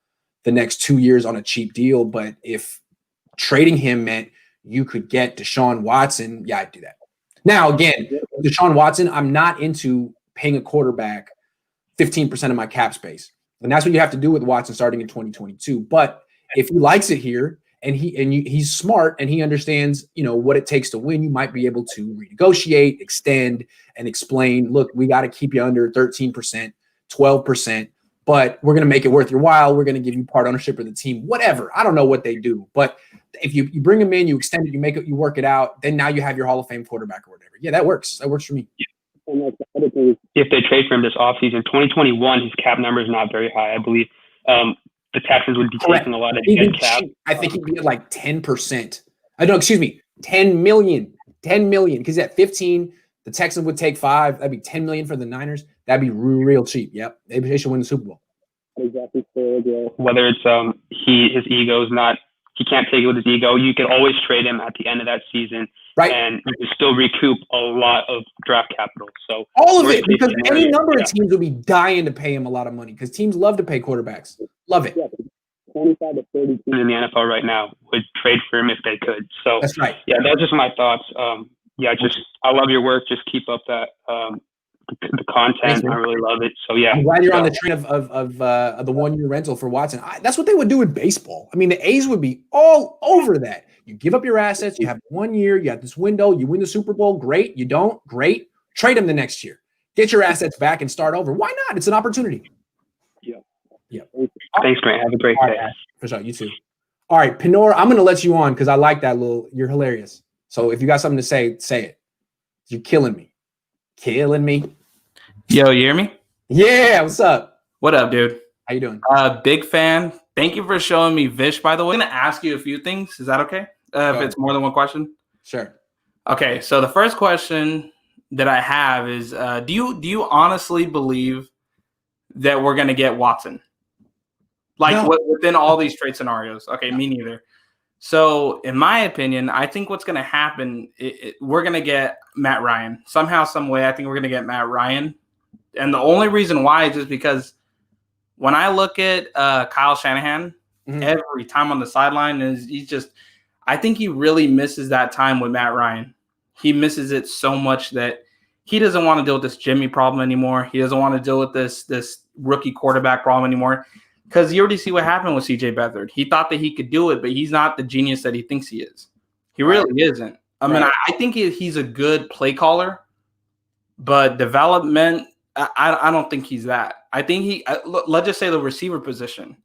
the next 2 years on a cheap deal, but if trading him meant you could get Deshaun Watson, yeah, I'd do that. Now, again, Deshaun Watson, I'm not into paying a quarterback 15% of my cap space. And that's what you have to do with Watson starting in 2022. But if he likes it here and he's smart and he understands, what it takes to win, you might be able to renegotiate, extend, and explain, look, we got to keep you under 13%, 12%, but we're going to make it worth your while. We're going to give you part ownership of the team, whatever. I don't know what they do, but if you bring him in, you extend it, you make it, you work it out, then now you have your Hall of Fame quarterback or whatever. Yeah, that works. That works for me. If they trade for him this offseason, 2021, his cap number is not very high. I believe the Texans would be taking a lot of dead cap. I think he'd be at like 10%. No, excuse me, 10 million. 10 million. Because at 15, the Texans would take 5. That'd be 10 million for the Niners. That'd be real cheap. Yep. They should win the Super Bowl. Exactly. Whether it's his ego's not, he can't take it with his ego. You could always trade him at the end of that season. Right. And you can still recoup a lot of draft capital. So all of it, because any number of teams would be dying to pay him a lot of money because teams love to pay quarterbacks. Love it. Yeah, 25 to 30 teams in the NFL right now would trade for him if they could. So that's right. Yeah, that's just my thoughts. I love your work. Just keep up that the content. Thanks, I really love it. So yeah, I'm glad you're on the train of the 1 year rental for Watson. That's what they would do in baseball. I mean, the A's would be all over that. You give up your assets. You have 1 year. You have this window. You win the Super Bowl. Great. You don't. Great. Trade him the next year. Get your assets back and start over. Why not? It's an opportunity. Yeah. Thanks, man. Have a great day. Right, for sure. You too. All right, Pinor, I'm going to let you on because I like that you're hilarious. So if you got something to say, say it. You're killing me. Killing me. Yo, you hear me? Yeah, what's up? What up, dude? How you doing? Big fan. Thank you for showing me Vish, by the way. I'm going to ask you a few things. Is that okay? If it's more than one question? Sure. Okay, so the first question that I have is, do you honestly believe that we're going to get Watson? Like within all these trade scenarios? Okay, me neither. So in my opinion, I think what's going to happen, we're going to get Matt Ryan. Somehow, some way, I think we're going to get Matt Ryan. And the only reason why is just because when I look at Kyle Shanahan, every time on the sideline, I think he really misses that time with Matt Ryan. He misses it so much that he doesn't want to deal with this Jimmy problem anymore. He doesn't want to deal with this rookie quarterback problem anymore. Because you already see what happened with CJ Beathard. He thought that he could do it, but he's not the genius that he thinks he is. He really isn't. I mean, I think he's a good play caller, but development, I don't think he's that. I think let's just say the receiver position,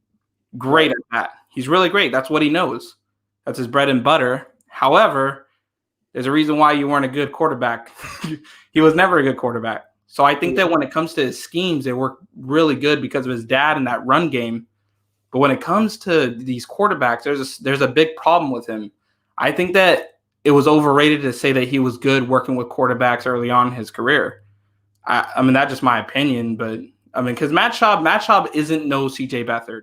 great at that. He's really great. That's what he knows. That's his bread and butter. However, there's a reason why you weren't a good quarterback. He was never a good quarterback. So I think that when it comes to his schemes, they work really good because of his dad and that run game. But when it comes to these quarterbacks, there's a big problem with him. I think that it was overrated to say that he was good working with quarterbacks early on in his career. I mean, that's just my opinion. But I mean, because Matt Schaub isn't no CJ Beathard.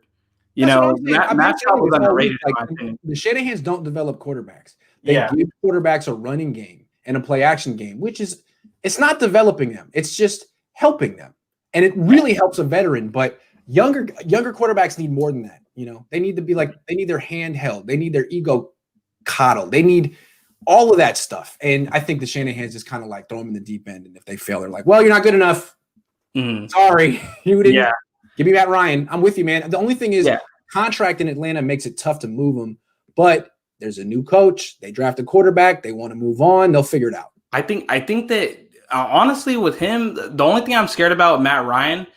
You know, Matt Schaub was underrated in my opinion. The Shanahans don't develop quarterbacks. They give quarterbacks a running game and a play action game, which is it's not developing them. It's just helping them. And it really helps a veteran, but younger quarterbacks need more than that. You know, they need to be they need their hand held. They need their ego coddled. They need all of that stuff. And I think the Shanahans just kind of throw them in the deep end. And if they fail, they're like, well, you're not good enough. Sorry. You didn't give me Matt Ryan. I'm with you, man. The only thing is contract in Atlanta makes it tough to move them, but there's a new coach. They draft a quarterback. They want to move on. They'll figure it out. I think that honestly, with him, the only thing I'm scared about with Matt Ryan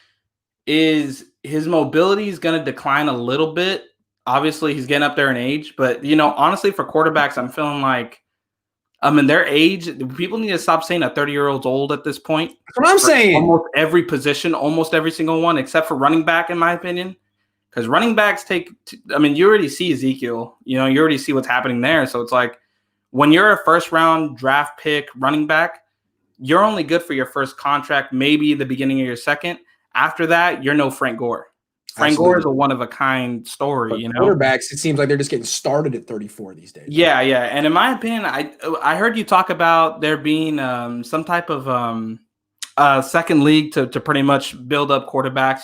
is his mobility is going to decline a little bit. Obviously, he's getting up there in age, but honestly, for quarterbacks, I'm feeling their age. People need to stop saying a 30-year-old's old at this point. That's what I'm saying. Almost every position, almost every single one, except for running back, in my opinion. Because running backs you already see Ezekiel. You already see what's happening there. So it's when you're a first-round draft pick running back, you're only good for your first contract, maybe the beginning of your second. After that, you're no Frank Gore. Frank Gore is a one-of-a-kind story, but quarterbacks, it seems like they're just getting started at 34 these days. Yeah. And in my opinion, I heard you talk about there being some type of second league to pretty much build up quarterbacks,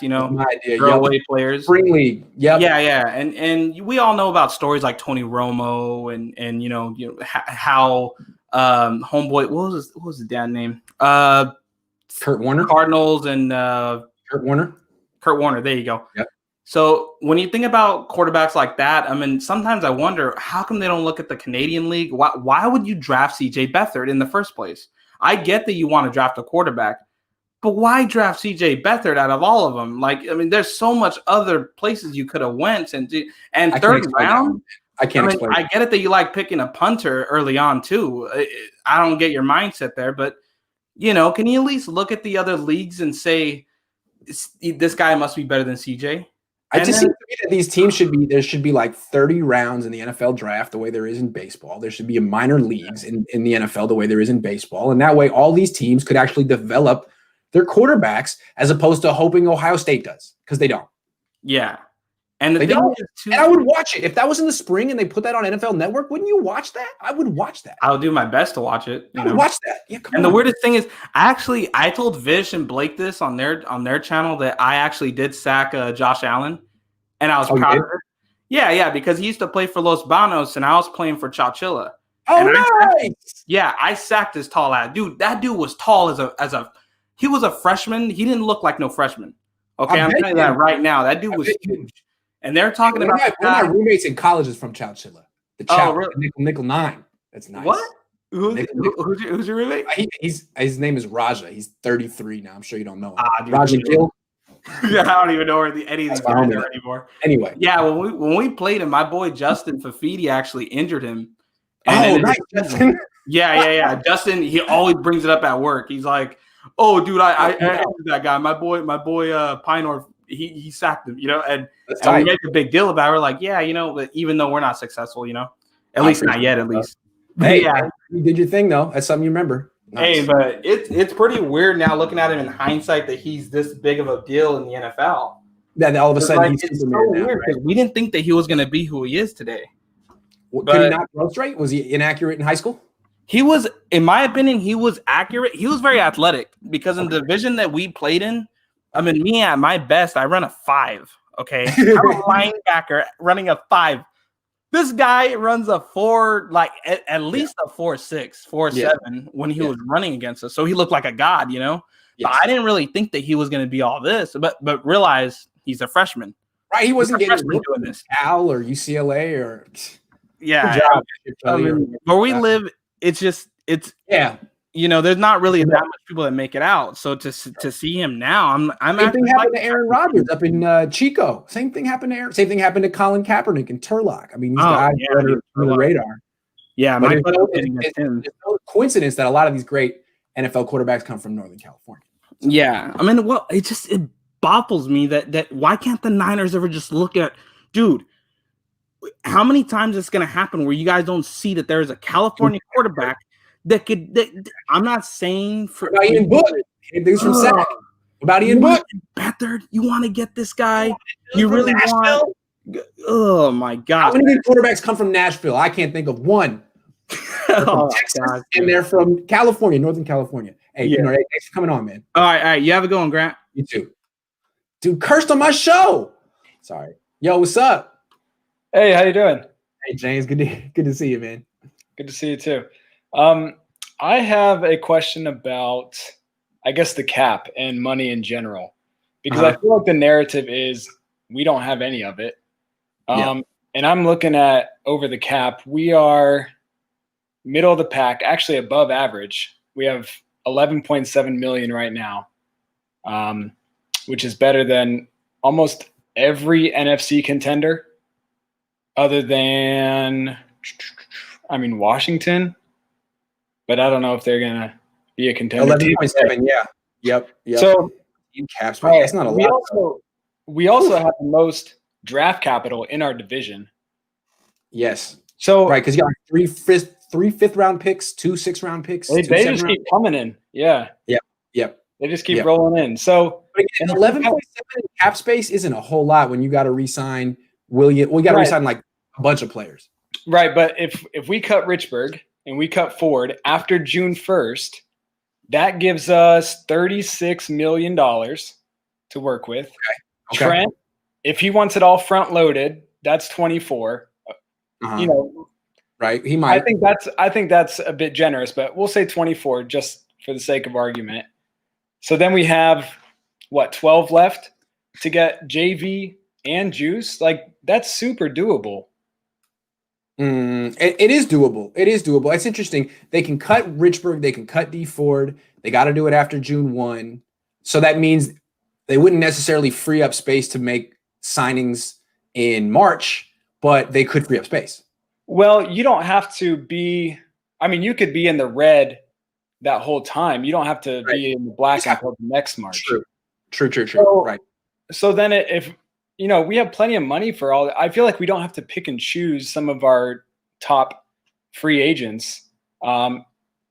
throwaway players. Spring league. Yep. Yeah. And we all know about stories like Tony Romo and how homeboy, what was his dad's name? Kurt Warner. Cardinals and Kurt Warner. Kurt Warner, there you go. Yep. So when you think about quarterbacks like that, sometimes I wonder how come they don't look at the Canadian League? Why would you draft CJ Beathard in the first place? I get that you want to draft a quarterback, but why draft CJ Beathard out of all of them? There's so much other places you could have went and third round. I can't explain. I get it that you like picking a punter early on too. I don't get your mindset there, but can you at least look at the other leagues and say this guy must be better than CJ? Seems to me that these teams should be 30 rounds in the NFL draft the way there is in baseball. There should be a minor leagues in the NFL the way there is in baseball. And that way all these teams could actually develop their quarterbacks as opposed to hoping Ohio State does, because they don't. Yeah. And they don't. And I would watch it. If that was in the spring and they put that on NFL Network, wouldn't you watch that? I would watch that. I would do my best to watch it. I would watch that. Yeah, come on. The weirdest thing is, I told Vish and Blake this on their channel that I actually did sack Josh Allen, and I was proud of it. Yeah, because he used to play for Los Banos, and I was playing for Chowchilla. Oh, nice! I sacked his tall ass. Dude, that dude was tall he was a freshman. He didn't look like no freshman. Okay, I'm telling you that right now. That dude was huge. And they're talking about one of my roommates in college is from Chowchilla. The Chow, really? Nickel 9. That's nice. What? Who's your roommate? His name is Raja. He's 33 now. I'm sure you don't know him. Dude, Raja Gill. Yeah, I don't even know where any of these guys are anymore. Anyway. Yeah, when we played him, my boy Justin Fafidi actually injured him. Nice, Justin. Yeah. Justin, he always brings it up at work. He's like, "Oh, dude, I injured that guy. My boy, Pineorf, he sacked him, and we make a big deal about it. We're like, yeah, but even though we're not successful, at least not yet, at least. Hey, you did your thing though. That's something you remember. Nice. Hey, but it's pretty weird now looking at him in hindsight that he's this big of a deal in the NFL. Then all of a sudden he's it's so weird because we didn't think that he was going to be who he is today. Could he not throw straight? Was he inaccurate in high school? He was, in my opinion, he was accurate. He was very athletic because in the division that we played in, me at my best, I run a 5. Okay, I'm a linebacker running a 5. This guy runs a 4, like at least a 4.6, 4.7 when he was running against us. So he looked like a god, But I didn't really think that he was going to be all this, but realize he's a freshman. Right, he wasn't getting doing this. Cal or UCLA or where we live, it's there's not really that much people that make it out. So to see him now, I'm same thing happened to Aaron Rodgers up in Chico. Same thing happened to Aaron. Same thing happened to Colin Kaepernick in Turlock. I mean, these guys are under the radar. Yeah, it's no coincidence that a lot of these great NFL quarterbacks come from Northern California. Yeah, it baffles me that why can't the Niners ever just look at, dude? How many times it's going to happen where you guys don't see that there's a California quarterback that could? I'm not saying for Ian Book. Things from Sac. About Ian Book. Beathard, you want to get this guy? You really want? Oh my God! How many quarterbacks come from Nashville? I can't think of one. Texas, and they're from California, Northern California. Hey, thanks for coming on, man. All right. You have it going, Grant. You too. Dude, cursed on my show. Sorry. Yo, what's up? Hey, how you doing? Hey, James. Good to see you, man. Good to see you too. I have a question about, I guess, the cap and money in general, because I feel like the narrative is we don't have any of it. And I'm looking at over the cap. We are middle of the pack, actually above average. We have 11.7 million right now, which is better than almost every NFC contender other than, Washington. But I don't know if they're going to be a contender. 11.7, yeah. Yep. So, caps, that's not a lot. We also have the most draft capital in our division. Yes. So, right, because you got three fifth-round picks, 2 6th-round picks. They just keep coming in. Yeah. Yep. They just keep rolling in. So, 11.7 cap space isn't a whole lot when you got to re-sign William. We got to re-sign like a bunch of players. Right, but if we cut Richburg and we cut Ford after June 1st, that gives us $36 million to work with. Okay. Trent, if he wants it all front loaded, that's 24. Right? He might. I think that's a bit generous, but we'll say 24 just for the sake of argument. So then we have 12 left to get JV and Juice. Like, that's super doable. It is doable. It's interesting. They can cut Richburg. They can cut D Ford. They got to do it after June 1. So that means they wouldn't necessarily free up space to make signings in March, but they could free up space. Well, you don't have to be – you could be in the red that whole time. You don't have to be in the black until the next March. True. So, right. So then if – we have plenty of money for all. I feel like we don't have to pick and choose some of our top free agents. And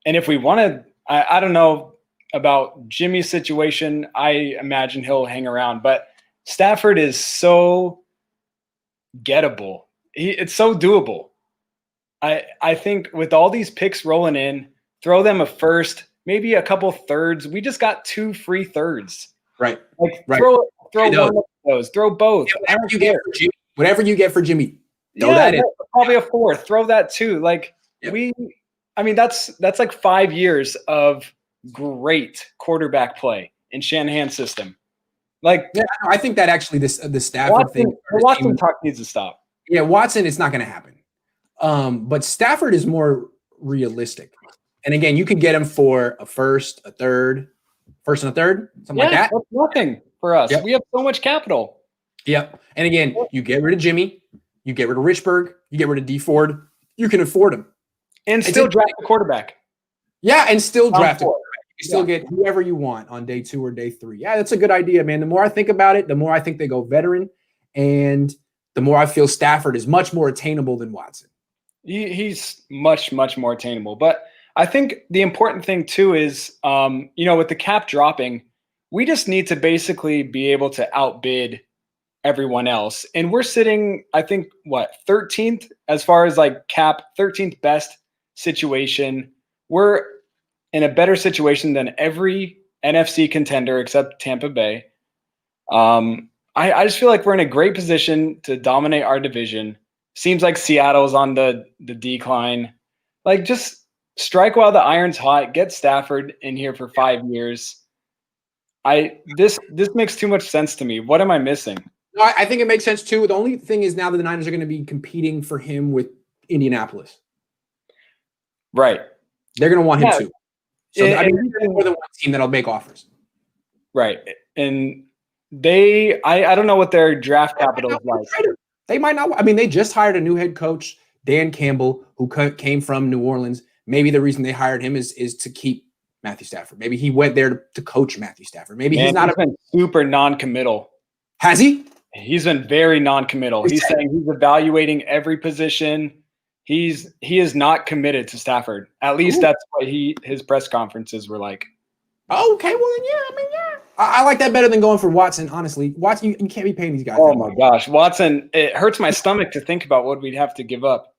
if we wanted, I don't know about Jimmy's situation. I imagine he'll hang around, but Stafford is so gettable. It's so doable. I think with all these picks rolling in, throw them a first, maybe a couple thirds. We just got 2 free thirds. Right. Throw one those. Throw both. Yeah, whatever you get for Jimmy, throw that in. Probably a fourth. Throw that too. Like that's like 5 years of great quarterback play in Shanahan's system. Like, yeah, I think that actually the Stafford thing. Watson talk needs to stop. Yeah, Watson, it's not going to happen. But Stafford is more realistic. And again, you could get him for a first and a third, something like that. That's nothing for us. Yep. We have so much capital. Yep. And again, you get rid of Jimmy, you get rid of Richburg, you get rid of D Ford. You can afford him. And still draft a quarterback. Yeah, and still draft a quarterback. You still get whoever you want on day 2 or day 3. Yeah, that's a good idea, man. The more I think about it, the more I think they go veteran. And the more I feel Stafford is much more attainable than Watson. He's much, much more attainable. But I think the important thing too is, with the cap dropping, we just need to basically be able to outbid everyone else. And we're sitting, I think, 13th as far as like cap, 13th best situation. We're in a better situation than every NFC contender except Tampa Bay. I just feel like we're in a great position to dominate our division. Seems like Seattle's on the decline. Like, just strike while the iron's hot. Get Stafford in here for 5 years. This makes too much sense to me. What am I missing? No, I think it makes sense too. The only thing is now that the Niners are going to be competing for him with Indianapolis. Right. They're going to want him too. So there's more than one team that'll make offers. Right. And I don't know what their draft capital is like. They might not. I mean, they just hired a new head coach, Dan Campbell, who came from New Orleans. Maybe the reason they hired him is to keep Matthew Stafford. Maybe he went there to coach Matthew Stafford. Maybe he's been super non-committal. Has he? He's been very non-committal. He's saying he's evaluating every position. He is not committed to Stafford. At least that's what his press conferences were like. Oh, okay, well then, I like that better than going for Watson. Honestly, Watson, you can't be paying these guys. Oh my gosh, Watson! It hurts my stomach to think about what we'd have to give up.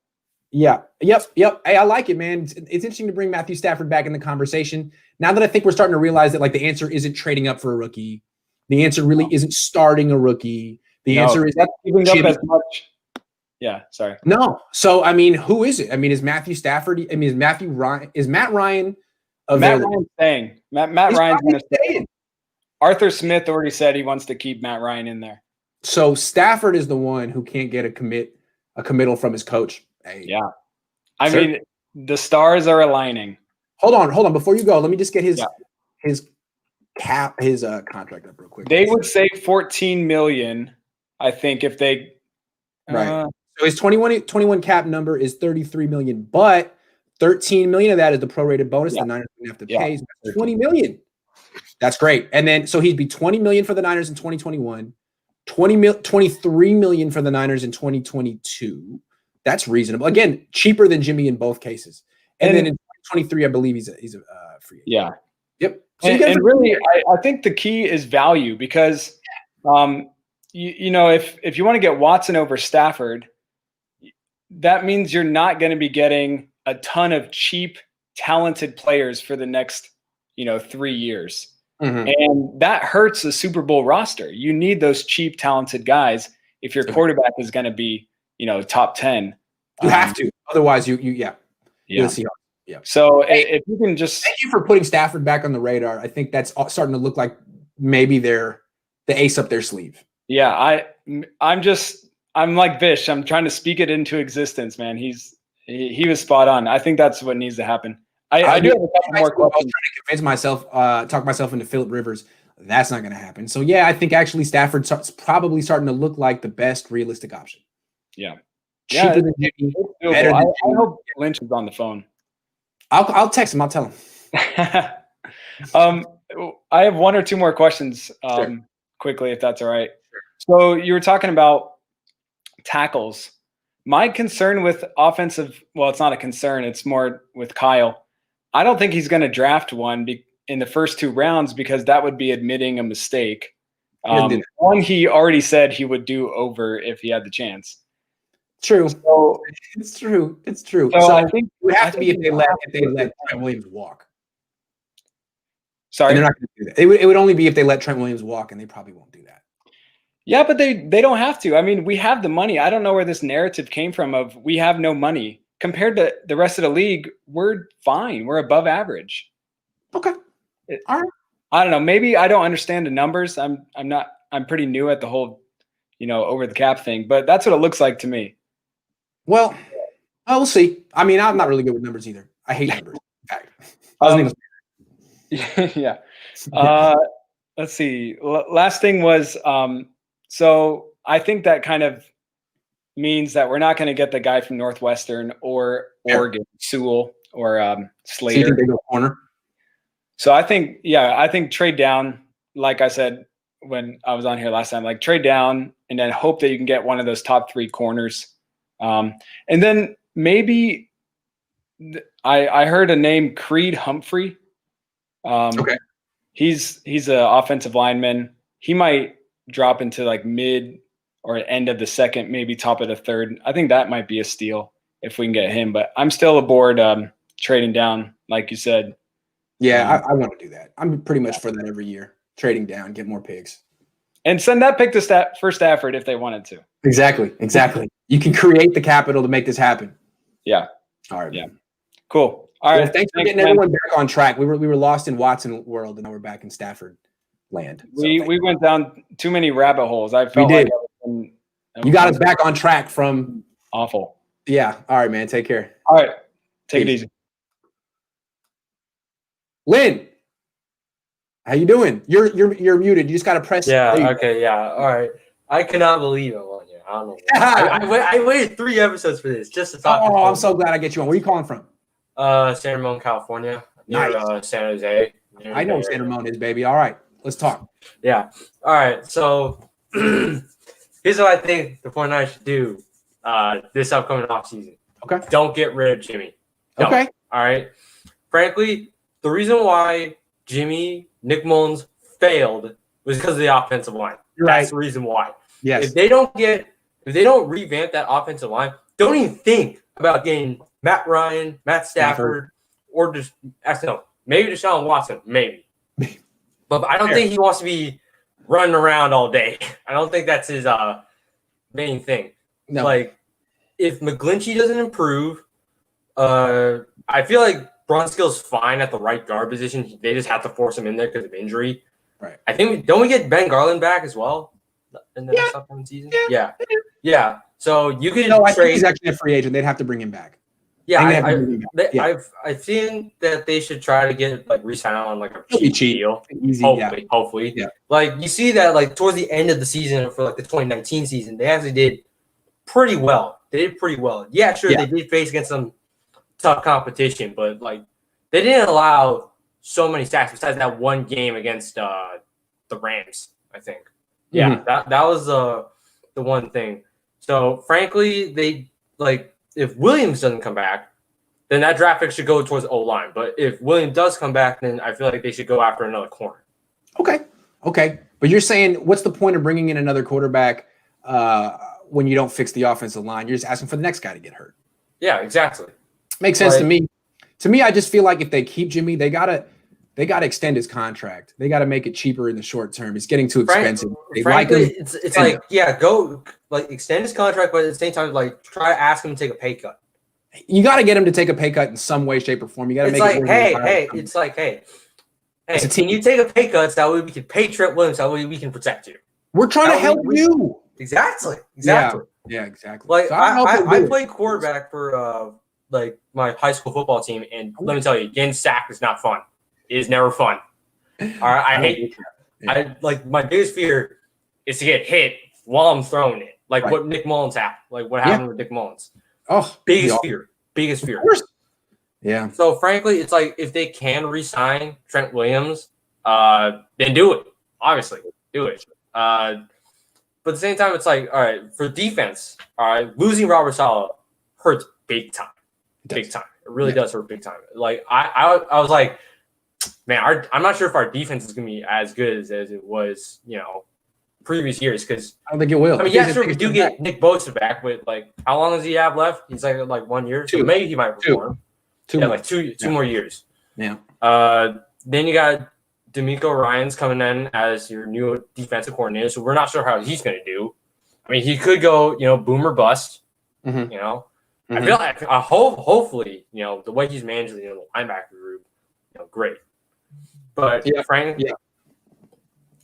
Yeah. Yep. Hey, I like it, man. It's interesting to bring Matthew Stafford back in the conversation. Now that I think we're starting to realize that, like, the answer isn't trading up for a rookie. The answer really isn't starting a rookie. The answer is giving up as much. Yeah, sorry. No. So, I mean, who is it? I mean, is Matthew Stafford? I mean, is Matt Ryan available? Matt Ryan's staying. Matt Ryan's going to stay. Arthur Smith already said he wants to keep Matt Ryan in there. So Stafford is the one who can't get a committal from his coach. Hey. Yeah. I mean, the stars are aligning. Hold on. Before you go, let me just get his contract up real quick. They would say $14 million, I think, if they right. So his 21 cap number is $33 million, but $13 million of that is the prorated bonus. The Niners would have to pay. So that's $20 million. That's great. And then so he'd be $20 million for the Niners in 2021, $23 million for the Niners in 2022. That's reasonable. Again, cheaper than Jimmy in both cases. And then in 2023, I believe he's a free agent. Yeah. Yep. So and really, I think the key is value because, if you want to get Watson over Stafford, that means you're not going to be getting a ton of cheap, talented players for the next, 3 years. Mm-hmm. And that hurts the Super Bowl roster. You need those cheap, talented guys if your quarterback is going to be, top 10. You have to. Otherwise, yeah. So if you can just thank you for putting Stafford back on the radar. I think that's starting to look like maybe they're the ace up their sleeve. Yeah, I'm like Vish. I'm trying to speak it into existence, man. He was spot on. I think that's what needs to happen. I do have a couple more questions. I was trying to convince myself, talk myself into Phillip Rivers. That's not going to happen. So yeah, I think actually Stafford's probably starting to look like the best realistic option. Yeah. Cheaper than Jimmy, better than Jimmy. I hope Lynch is on the phone. I'll text him. I'll tell him. I have one or two more questions quickly, if that's all right. So you were talking about tackles. My concern with offensive, well, it's not a concern. It's more with Kyle. I don't think he's going to draft one in the first 2 rounds because that would be admitting a mistake. One he already said he would do over if he had the chance. True. So, it's true. So I think it would have to be if they let Trent Williams walk. Sorry, and they're not going to do that. It would only be if they let Trent Williams walk, and they probably won't do that. Yeah, but they don't have to. I mean, we have the money. I don't know where this narrative came from of we have no money. Compared to the rest of the league, we're fine. We're above average. Okay. All right. I don't know. Maybe I don't understand the numbers. I'm pretty new at the whole, over the cap thing, but that's what it looks like to me. Well, we'll see. I mean, I'm not really good with numbers either. I hate numbers. In fact. Yeah. Let's see. Last thing was, so I think that kind of means that we're not going to get the guy from Northwestern or Oregon, Sewell or Slater. So you think they go corner? So I think trade down, like I said when I was on here last time, like trade down and then hope that you can get one of those top 3 corners. And then maybe I heard a name, Creed Humphrey. Okay. He's an offensive lineman. He might drop into like mid or end of the second, maybe top of the third. I think that might be a steal if we can get him. But I'm still aboard trading down, like you said. Yeah, I want to do that. I'm pretty much for that every year. Trading down, get more picks. And send that pick to for Stafford if they wanted to. Exactly. You can create the capital to make this happen. Yeah. All right. Yeah. Cool. All right. Well, thanks for getting everyone back on track. We were lost in Watson world, and now we're back in Stafford land. So we went down too many rabbit holes. I felt we did. Like you got us back on track from awful. Yeah. All right, man. Take care. All right. Take it easy. Lynn, how you doing? You're muted. You just got to press. Yeah. Okay. Yeah. All right. I cannot believe I'm on here. I don't know. I waited 3 episodes for this just to talk. Oh, I'm so glad I get you on. Where are you calling from? San Ramon, California, near San Jose. I know San Ramon is, baby. All right, let's talk. Yeah. All right. So here's what I think the 49ers should do this upcoming offseason. Okay. Don't get rid of Jimmy. Don't. Okay. All right. Frankly, the reason why Nick Mullins failed was because of the offensive line. That's the reason why. Yes. If they don't revamp that offensive line, don't even think about getting Matt Ryan, Matt Stafford, or just maybe Deshaun Watson, maybe. But I don't think he wants to be running around all day. I don't think that's his main thing. No. Like, if McGlinchey doesn't improve, I feel like Brunskill's fine at the right guard position. They just have to force him in there because of injury. Right. I think don't we get Ben Garland back as well in the next upcoming season? Yeah. So you could I think he's actually a free agent. They'd have to bring him back. Yeah, I've seen that they should try to get re-sign on a cheap deal. Easy, hopefully. Yeah. Like you see that towards the end of the season for the 2019 season, they actually did pretty well. Yeah, sure, they did face against some tough competition, but they didn't allow so many sacks besides that one game against the Rams, I think. Yeah, that was the one thing. So frankly, they if Williams doesn't come back, then that draft pick should go towards O-line. But if Williams does come back, then I feel like they should go after another corner. Okay. But you're saying, what's the point of bringing in another quarterback when you don't fix the offensive line? You're just asking for the next guy to get hurt. Yeah, exactly. Makes sense to me. To me, I just feel like if they keep Jimmy, they gotta extend his contract. They gotta make it cheaper in the short term. It's getting too expensive. Frankly, it's go extend his contract, but at the same time, try to ask him to take a pay cut. You got to get him to take a pay cut in some way, shape, or form. You got to make it. Hey, can you take a pay cut so that way we can pay Trent Williams, that way we can protect you? We're trying to help you. Exactly. Yeah, exactly. So I played quarterback for my high school football team, and let me tell you, getting sacked is not fun. It is never fun. All right, I hate it. My biggest fear is to get hit while I'm throwing it, what Nick Mullins happened, what happened with Nick Mullins. Oh, biggest fear. Of course. Yeah. So frankly, it's if they can re-sign Trent Williams, then do it. Obviously, do it. But at the same time, it's all right, for defense, all right, losing Robert Saleh hurts big time. Big time. It really does hurt big time. I was like, man, I'm not sure if our defense is going to be as good as it was, previous years, because I don't think it will. I mean, yeah, sure, we do get Nick Bosa back, but how long does he have left? He's 1 year. So maybe he might perform. Two more years. Yeah. Then you got D'Amico Ryan's coming in as your new defensive coordinator, so we're not sure how he's going to do. I mean, he could go, boom or bust. Mm-hmm. I feel like hopefully, the way he's managing the linebacker group, great. But Frank,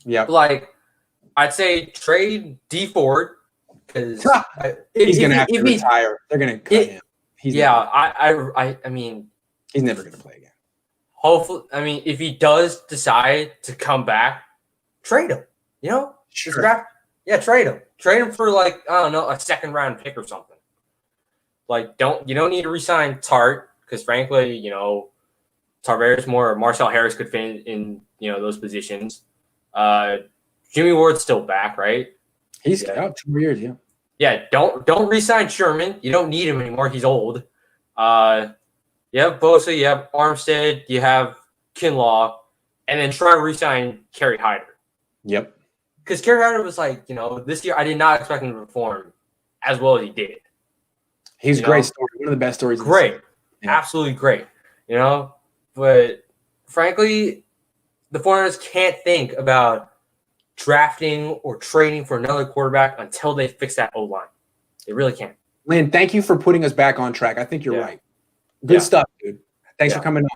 like I'd say trade D Ford because he's going to have to retire. They're going to cut him. I mean, he's never going to play again. Hopefully, I mean, if he does decide to come back, trade him. Sure. Trade him. Trade him for like I don't know, a second round pick or something. Like, you don't need to re-sign Tart because frankly, Tarver's more. Marcel Harris could fit in those positions. Jimmy Ward's still back, right? He's out 2 more years. Yeah. Don't re-sign Sherman. You don't need him anymore. He's old. You have Bosa, you have Armstead, you have Kinlaw, and then try to re-sign Kerry Hyder. Yep. Because Kerry Hyder was like, this year I did not expect him to perform as well as he did. He's a great story. One of the best stories. Great. Absolutely great. But frankly, the 49ers can't think about drafting or trading for another quarterback until they fix that O-line. They really can't. Lynn, thank you for putting us back on track. I think you're right. Good stuff, dude. Thanks for coming on.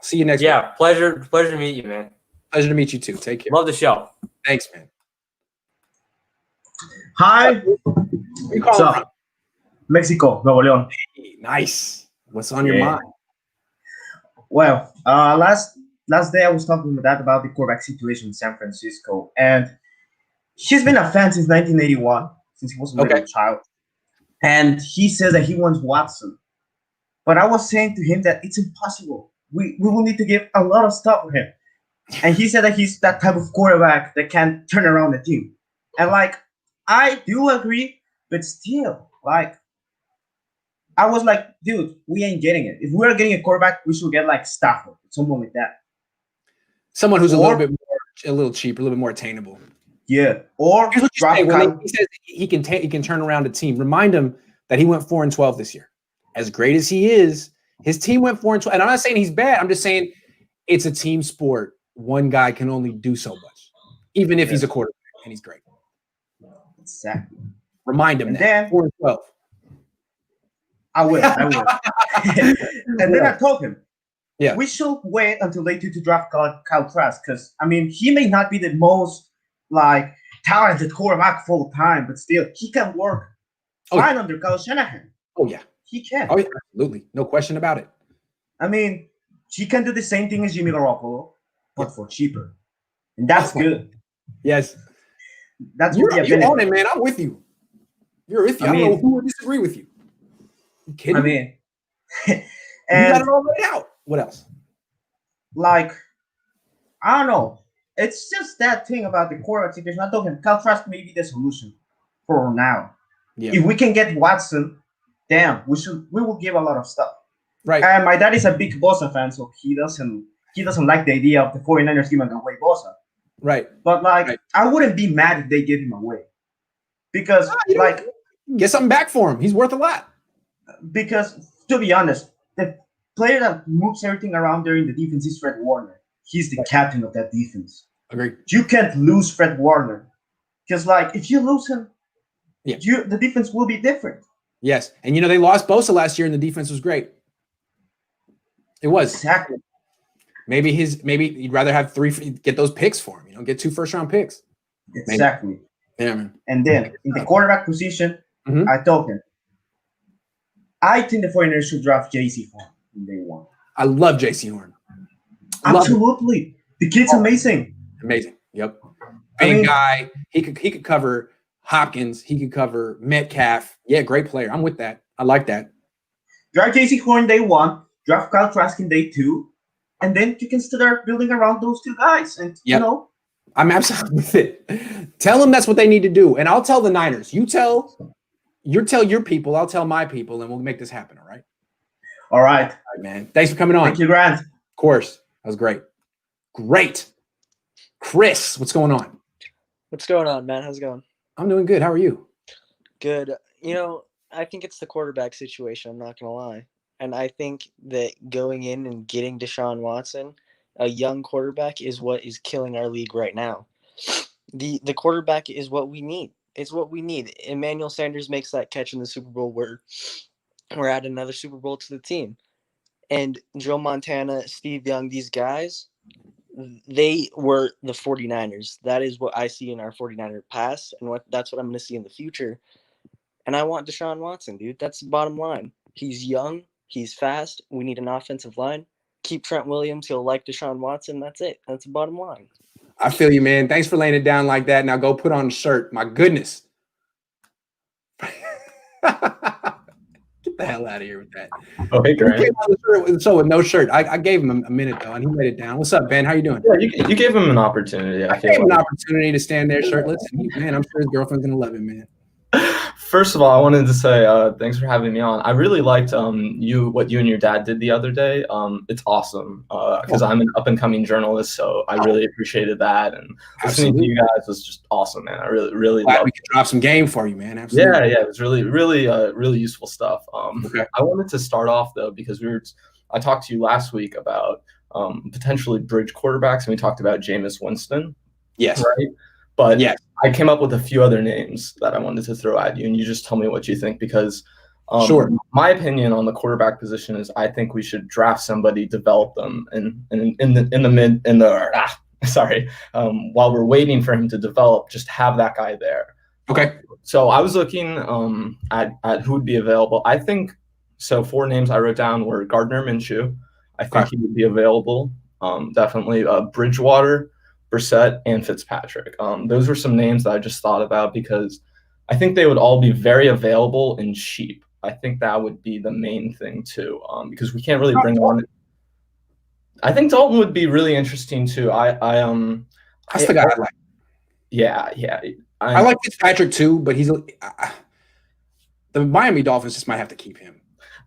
See you next week. Pleasure to meet you, man. Pleasure to meet you too. Take care. Love the show. Thanks, man. Hi. Where you calling from? Mexico, Nuevo León. Hey, nice. What's on your mind? Well, last day I was talking with Dad about the quarterback situation in San Francisco, and he's been a fan since 1981, since he was a little child, and he says that he wants Watson. But I was saying to him that it's impossible. We will need to give a lot of stuff for him. And he said that he's that type of quarterback that can turn around the team. And I do agree, but still, I was like, dude, we ain't getting it. If we're getting a quarterback, we should get Stafford, someone like that. Someone who's a little cheaper, a little bit more attainable. Yeah. Or here's what you say, when he says he can turn around a team. Remind him that he went 4-12 this year. As great as he is, his team went 4-12. And I'm not saying he's bad. I'm just saying it's a team sport. One guy can only do so much, even if he's a quarterback and he's great. Exactly. Remind him that. 4-12. I will. And then I told him, we should wait until day 2 to draft Kyle Trask because, he may not be the most, talented quarterback full time, but still, he can work fine under Kyle Shanahan. Oh, yeah. He can. Oh, yeah, absolutely. No question about it. He can do the same thing as Jimmy Garoppolo, but for cheaper. And that's good. Yes. That's you're on it, man. I'm with you. You're with you. I don't know who would disagree with you. You kidding me? And you got it all laid out. What else? I don't know. It's just that thing about the quarterback situation. I told him Kyle Trask may be the solution for now. Yeah. If we can get Watson, damn, we will give a lot of stuff. Right. And my dad is a big Bosa fan, so he doesn't like the idea of the 49ers giving away Bosa. Right. But I wouldn't be mad if they gave him away. Because get something back for him. He's worth a lot. Because to be honest, the player that moves everything around there in the defense is Fred Warner. He's the captain of that defense. Agreed. You can't lose Fred Warner. Because if you lose him, the defense will be different. Yes. And they lost Bosa last year and the defense was great. It was. Exactly. Maybe you'd rather have 3, get those picks for him, get 2 first-round picks. Exactly. Yeah, man. And then in the quarterback position, I told him, I think the 49ers should draft J.C. Horn in day 1. I love J.C. Horn. Absolutely. The kid's amazing. Amazing. Yep. Big guy. He could cover Hopkins. He could cover Metcalf. Yeah, great player. I'm with that. I like that. Draft J.C. Horn day 1. Draft Kyle Trask in day 2. And then you can start building around those 2 guys. And, I'm absolutely with it. Tell them that's what they need to do. And I'll tell the Niners. You tell your people. I'll tell my people. And we'll make this happen. All right? All right, man. Thanks for coming on. Thank you, Grant. Of course. That was great. Great. Chris, what's going on? What's going on, man? How's it going? I'm doing good. How are you? Good. I think it's the quarterback situation. I'm not going to lie. And I think that going in and getting Deshaun Watson, a young quarterback is what is killing our league right now. The quarterback is what we need. It's what we need. Emmanuel Sanders makes that catch in the Super Bowl. We're adding another Super Bowl to the team. And Joe Montana, Steve Young, these guys, they were the 49ers. That is what I see in our 49er past, and that's what I'm going to see in the future. And I want Deshaun Watson, dude. That's the bottom line. He's young. He's fast. We need an offensive line. Keep Trent Williams. He'll like Deshaun Watson. That's it. That's the bottom line. I feel you, man. Thanks for laying it down like that. Now go put on a shirt. My goodness. Get the hell out of here with that. Oh, hey, Grant. So with no shirt. I gave him a minute, though, and he laid it down. What's up, Ben? How you doing? Yeah, you gave him an opportunity. I gave him an opportunity to stand there shirtless. Man, I'm sure his girlfriend's going to love him, man. First of all, I wanted to say thanks for having me on. I really liked what you and your dad did the other day. It's awesome because I'm an up-and-coming journalist, so I really appreciated that. And listening to you guys was just awesome, man. I really Glad loved we could drop some game for you, man. Absolutely. Yeah, it was really useful stuff. Okay. I wanted to start off though because I talked to you last week about potentially bridge quarterbacks, and we talked about Jameis Winston. Yes. Right. But yes. I came up with a few other names that I wanted to throw at you, and you just tell me what you think because sure. My opinion on the quarterback position is I think we should draft somebody, develop them, and while we're waiting for him to develop, just have that guy there. Okay. So I was looking at who would be available. I think so. 4 names I wrote down were Gardner Minshew. I think he would be available. Definitely Bridgewater, Brissett, and Fitzpatrick. Those were some names that I just thought about because I think they would all be very available and cheap. I think that would be the main thing too, because we can't really bring on. I think Dalton would be really interesting too. That's the guy I like. Yeah. I like Fitzpatrick too, but the Miami Dolphins just might have to keep him.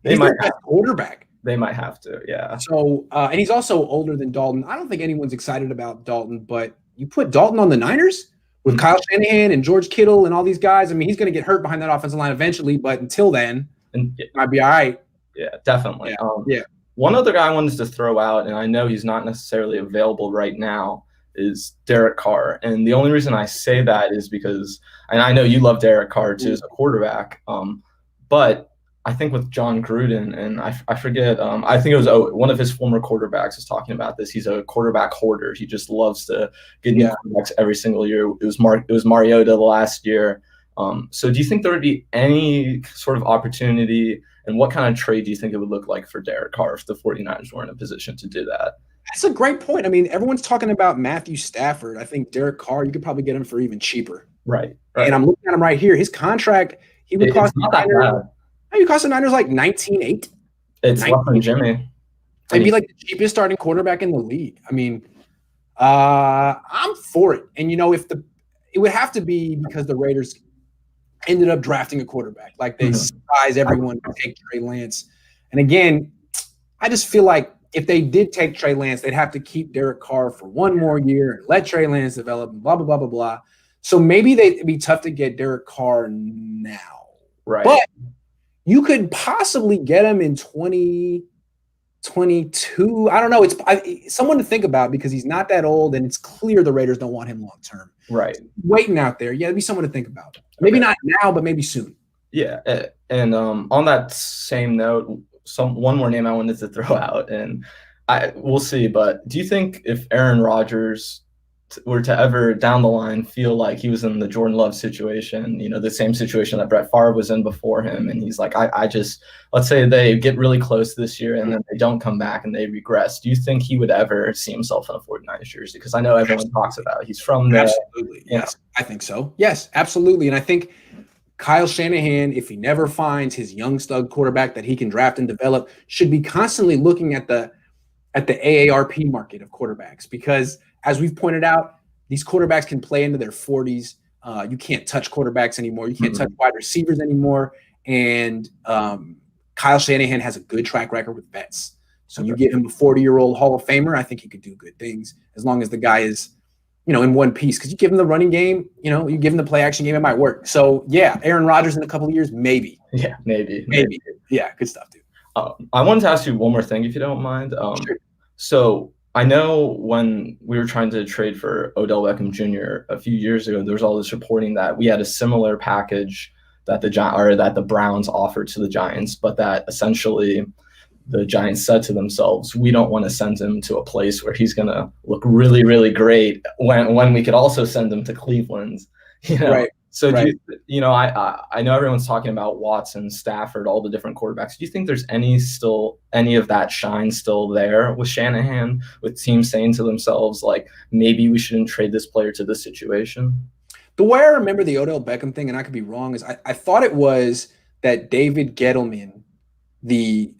He's the best quarterback. They might have to, yeah. So, and he's also older than Dalton. I don't think anyone's excited about Dalton, but you put Dalton on the Niners with Kyle Shanahan and George Kittle and all these guys. I mean, he's going to get hurt behind that offensive line eventually, but until then, it might be all right. Yeah, definitely. Yeah. One other guy I wanted to throw out, and I know he's not necessarily available right now, is Derek Carr. And the only reason I say that is because, and I know you love Derek Carr too as a quarterback, but I think with John Gruden, and I forget, I think it was one of his former quarterbacks was talking about this. He's a quarterback hoarder. He just loves to get new quarterbacks every single year. It was Mariota the last year. So do you think there would be any sort of opportunity, and what kind of trade do you think it would look like for Derek Carr if the 49ers were in a position to do that? That's a great point. I mean, everyone's talking about Matthew Stafford. I think Derek Carr, you could probably get him for even cheaper. Right. And I'm looking at him right here. His contract, he would cost the Niners like $19.8. It's less than Jimmy. It'd be like the cheapest starting quarterback in the league. I mean, I'm for it. And it would have to be because the Raiders ended up drafting a quarterback. Like they surprise everyone to take Trey Lance. And again, I just feel like if they did take Trey Lance, they'd have to keep Derek Carr for one more year and let Trey Lance develop and blah, blah, blah, blah, blah. So maybe it'd be tough to get Derek Carr now. Right. But you could possibly get him in 2022. I don't know. It's someone to think about because he's not that old, and it's clear the Raiders don't want him long term. Right. Waiting out there. Yeah, it'd be someone to think about. Maybe not now, but maybe soon. Yeah. And on that same note, one more name I wanted to throw out, and we'll see. But do you think if Aaron Rodgers were to ever down the line feel like he was in the Jordan Love situation, the same situation that Brett Favre was in before him, and he's like, I just, let's say they get really close this year and then they don't come back and they regress. Do you think he would ever see himself in a 49ers jersey? Because I know everyone talks about it. He's from there. Absolutely. Yes, I think so. Yes, absolutely. And I think Kyle Shanahan, if he never finds his young stud quarterback that he can draft and develop, should be constantly looking at the AARP market of quarterbacks because, as we've pointed out, these quarterbacks can play into their 40s. You can't touch quarterbacks anymore. You can't touch wide receivers anymore. And Kyle Shanahan has a good track record with vets. So you get him a 40-year-old Hall of Famer, I think he could do good things as long as the guy is, in one piece. Because you give him the running game, you give him the play action game, it might work. So, yeah, Aaron Rodgers in a couple of years, maybe. Yeah, maybe. Yeah, good stuff, dude. I wanted to ask you one more thing, if you don't mind. Sure. So I know when we were trying to trade for Odell Beckham Jr. a few years ago, there was all this reporting that we had a similar package that the Browns offered to the Giants, but that essentially the Giants said to themselves, we don't want to send him to a place where he's going to look really, really great when we could also send him to Cleveland. Right. So do you, I know everyone's talking about Watson, Stafford, all the different quarterbacks. Do you think there's any of that shine still there with Shanahan, with teams saying to themselves, like, maybe we shouldn't trade this player to this situation? The way I remember the Odell Beckham thing, and I could be wrong, is I thought it was that David Gettleman, the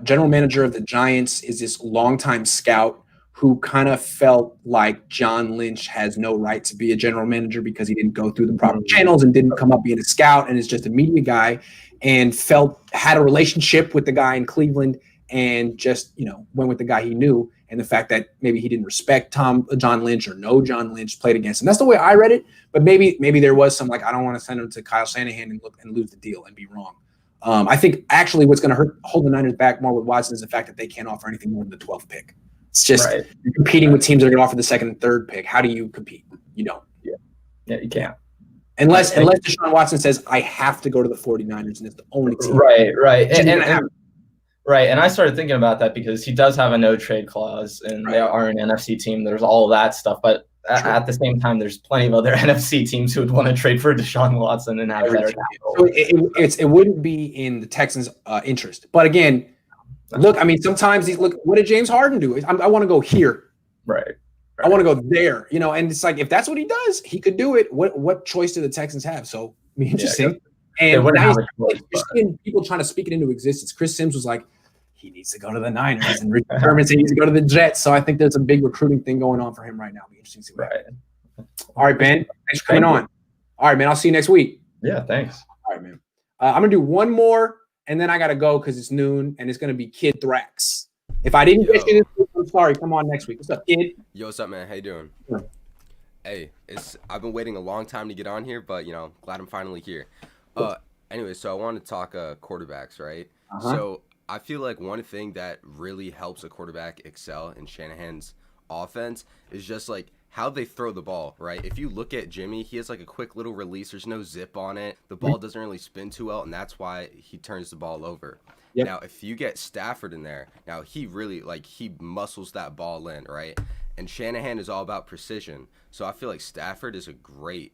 general manager of the Giants, is this longtime scout who kind of felt like John Lynch has no right to be a general manager because he didn't go through the proper channels and didn't come up being a scout and is just a media guy, and had a relationship with the guy in Cleveland and just, went with the guy he knew. And the fact that maybe he didn't respect John Lynch or know John Lynch, played against him. That's the way I read it. But maybe there was some, like, I don't want to send him to Kyle Shanahan and lose the deal and be wrong. I think actually what's going to hold the Niners back more with Watson is the fact that they can't offer anything more than the 12th pick. It's just you're competing with teams that are going to offer the second and third pick. How do you compete? You don't. Yeah, you can't. Unless Deshaun Watson says, I have to go to the 49ers, and it's the only team. Right. And I started thinking about that because he does have a no-trade clause, and they are an NFC team. There's all of that stuff. But at the same time, there's plenty of other NFC teams who would want to trade for Deshaun Watson and have better capital. So it wouldn't be in the Texans' interest. But again, look, I mean, sometimes what did James Harden do? I want to go here. Right. I want to go there, and it's like, if that's what he does, he could do it. What choice do the Texans have? So, interesting. And now you're seeing people trying to speak it into existence. Chris Sims was like, he needs to go to the Niners, and Rick Sherman said he needs to go to the Jets. So I think there's a big recruiting thing going on for him right now. It'll be interesting to see what happens. All right, Ben. Thanks for coming on. All right, man. I'll see you next week. Yeah, thanks. All right, man. I'm going to do one more, and then I got to go because it's noon, and it's going to be Kid Thrax. If I didn't get you this week, I'm sorry. Come on next week. What's up, Kid? Yo, what's up, man? How you doing? Hey, I've been waiting a long time to get on here, but, glad I'm finally here. Anyway, so I want to talk quarterbacks, right? So I feel like one thing that really helps a quarterback excel in Shanahan's offense is just, like, how they throw the ball, right? If you look at Jimmy, he has, like, a quick little release. There's no zip on it. The ball doesn't really spin too well, and that's why he turns the ball over. Yep. Now, if you get Stafford in there, now he really, he muscles that ball in, right? And Shanahan is all about precision. So I feel like Stafford is a great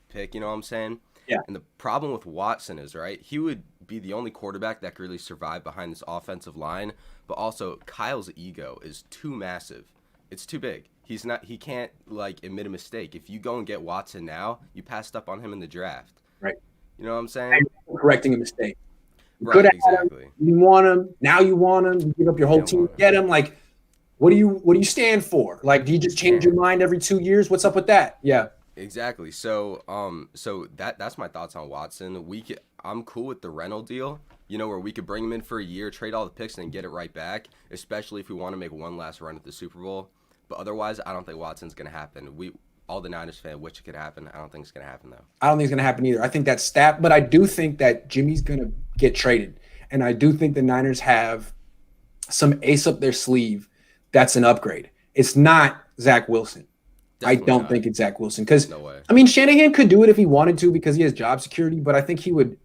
pick, you know what I'm saying? Yeah. And the problem with Watson is, right, he would be the only quarterback that could really survive behind this offensive line, but also Kyle's ego is too massive. It's too big. He can't, admit a mistake. If you go and get Watson now, you passed up on him in the draft. Right. You know what I'm saying? Correcting a mistake. Right, exactly. You want him. Now you want him. You give up your whole team to get him. Like, what do you stand for? Like, do you just change your mind every 2 years? What's up with that? Yeah. Exactly. So that's my thoughts on Watson. I'm cool with the rental deal, where we could bring him in for a year, trade all the picks, and then get it right back, especially if we want to make one last run at the Super Bowl. But otherwise, I don't think Watson's going to happen. All the Niners fans wish it could happen. I don't think it's going to happen, though. I don't think it's going to happen either. I think that's but I do think that Jimmy's going to get traded. And I do think the Niners have some ace up their sleeve that's an upgrade. It's not Zach Wilson. Definitely I don't think it's Zach Wilson. Because, Shanahan could do it if he wanted to because he has job security, but I think he would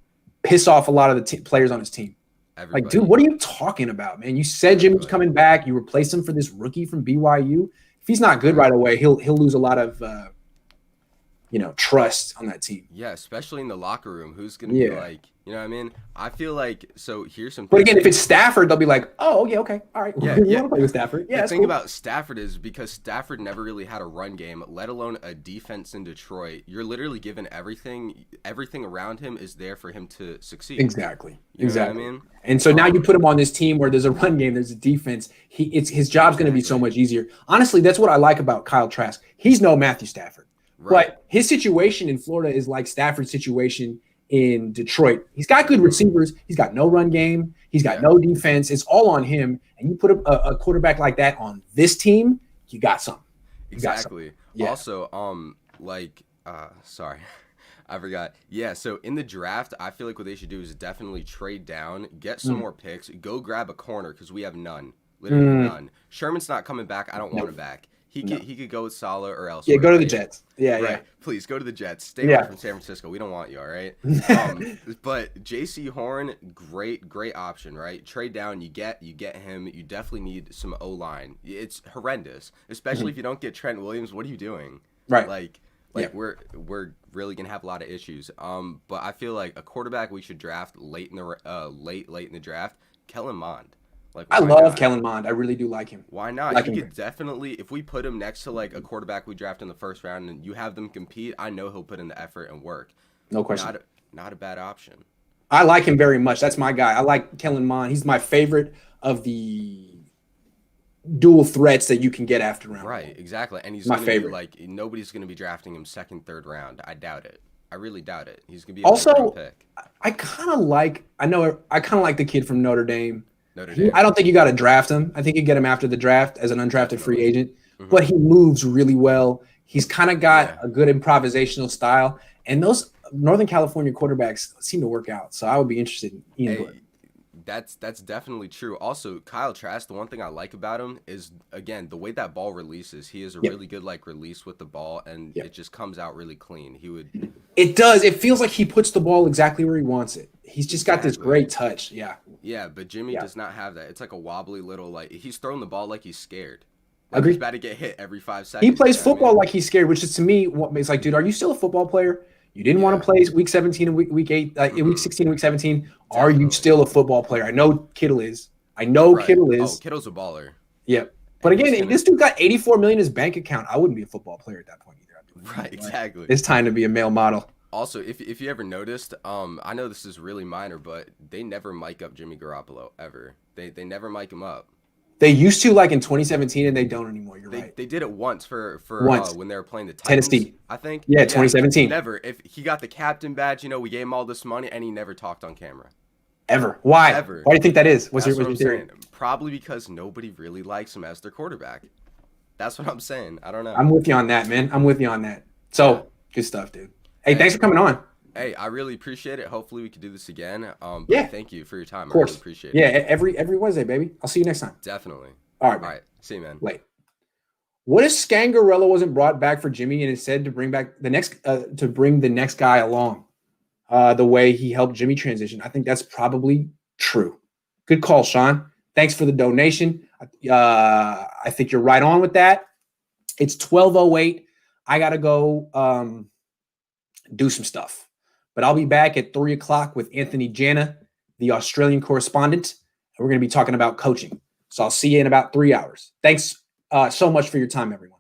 piss off a lot of the players on his team. Everybody. Like, dude, what are you talking about, man? You said Jimmy's coming back. You replaced him for this rookie from BYU. If he's not good right away, he'll lose a lot of trust on that team. Yeah, especially in the locker room. Who's going to be like, you know what I mean? I feel like, so here's some. But again, if it's Stafford, they'll be like, oh, yeah, okay, all right. Yeah, you want to play with Stafford. Yeah, the thing about Stafford is because Stafford never really had a run game, let alone a defense in Detroit. You're literally given everything around him is there for him to succeed. Exactly. You know what I mean? And so now you put him on this team where there's a run game, there's a defense. His job's going to be so much easier. Honestly, that's what I like about Kyle Trask. He's no Matthew Stafford. Right. But his situation in Florida is like Stafford's situation in Detroit. He's got good receivers. He's got no run game. He's got no defense. It's all on him. And you put a quarterback like that on this team, you got something. Exactly. Yeah. Also, sorry, I forgot. Yeah, so in the draft, I feel like what they should do is definitely trade down, get some more picks, go grab a corner because we have none. Literally none. Sherman's not coming back. I don't want him back. He could go with Saleh or elsewhere. Yeah, go to the Jets. Yeah, right. yeah. Please go to the Jets. Stay away from San Francisco. We don't want you, all right? But J.C. Horn, great option, right? Trade down. You get him. You definitely need some O-line. It's horrendous, especially if you don't get Trent Williams. What are you doing? Right. Like we're really gonna have a lot of issues. But I feel like a quarterback we should draft late in the draft. Kellen Mond. Like, I love Kellen Mond. I really do like him. Why not? Like he him. could definitely, if we put him next to like a quarterback we draft in the first round and you have them compete, I know he'll put in the effort and work. No question. Not a bad option. I like him very much. That's my guy. I like Kellen Mond. He's my favorite of the dual threats that you can get after round. Right, exactly. And he's my gonna favorite. Be like, nobody's going to be drafting him second, third round. I doubt it. I really doubt it. He's going to be a also pick. I kind of like the kid from Notre Dame. Dame. I don't think you got to draft him. I think you get him after the draft as an undrafted free agent. But he moves really well. He's kind of got a good improvisational style, and those Northern California quarterbacks seem to work out. So I would be interested in Ian Glenn. That's definitely true. Also, Kyle Trask, the one thing I like about him is, again, the way that ball releases. He has a really good release with the ball, and it just comes out really clean. It does. It feels like he puts the ball exactly where he wants it. He's just got this great touch. Yeah. Yeah, but Jimmy does not have that. It's like a wobbly little, like, he's throwing the ball like he's scared. Like Agreed. He's about to get hit every 5 seconds. He plays football like he's scared, which is to me, it's like, dude, are you still a football player? You didn't want to play week 17 and week 8, week 16 and week 17. Definitely. Are you still a football player? I know Kittle is. Kittle is. Oh, Kittle's a baller. Yeah. But again, this dude got $84 million in his bank account. I wouldn't be a football player at that point either. Right, exactly. It's time to be a male model. Also, if you ever noticed, I know this is really minor, but they never mic up Jimmy Garoppolo, ever. They never mic him up. They used to, like in 2017, and they don't anymore. You're right. They did it once for when they were playing the Titans, Tennessee, I think. Yeah, 2017. Never. If he got the captain badge, we gave him all this money, and he never talked on camera. Ever. Why? Ever. Why do you think that is? What's your theory? Probably because nobody really likes him as their quarterback. That's what I'm saying. I don't know. I'm with you on that, man. I'm with you on that. So, good stuff, dude. Hey, thanks for coming on. Hey, I really appreciate it. Hopefully we can do this again. Thank you for your time. Of course. I really appreciate it. Yeah, every Wednesday, baby. I'll see you next time. Definitely. All right, man. All right. See you, man. Late. What if Scangarello wasn't brought back for Jimmy and instead to bring back the next guy along the way he helped Jimmy transition? I think that's probably true. Good call, Sean. Thanks for the donation. I think you're right on with that. It's 12:08. I got to go do some stuff. But I'll be back at 3 o'clock with Anthony Jana, the Australian correspondent. And we're going to be talking about coaching. So I'll see you in about 3 hours. Thanks so much for your time, everyone.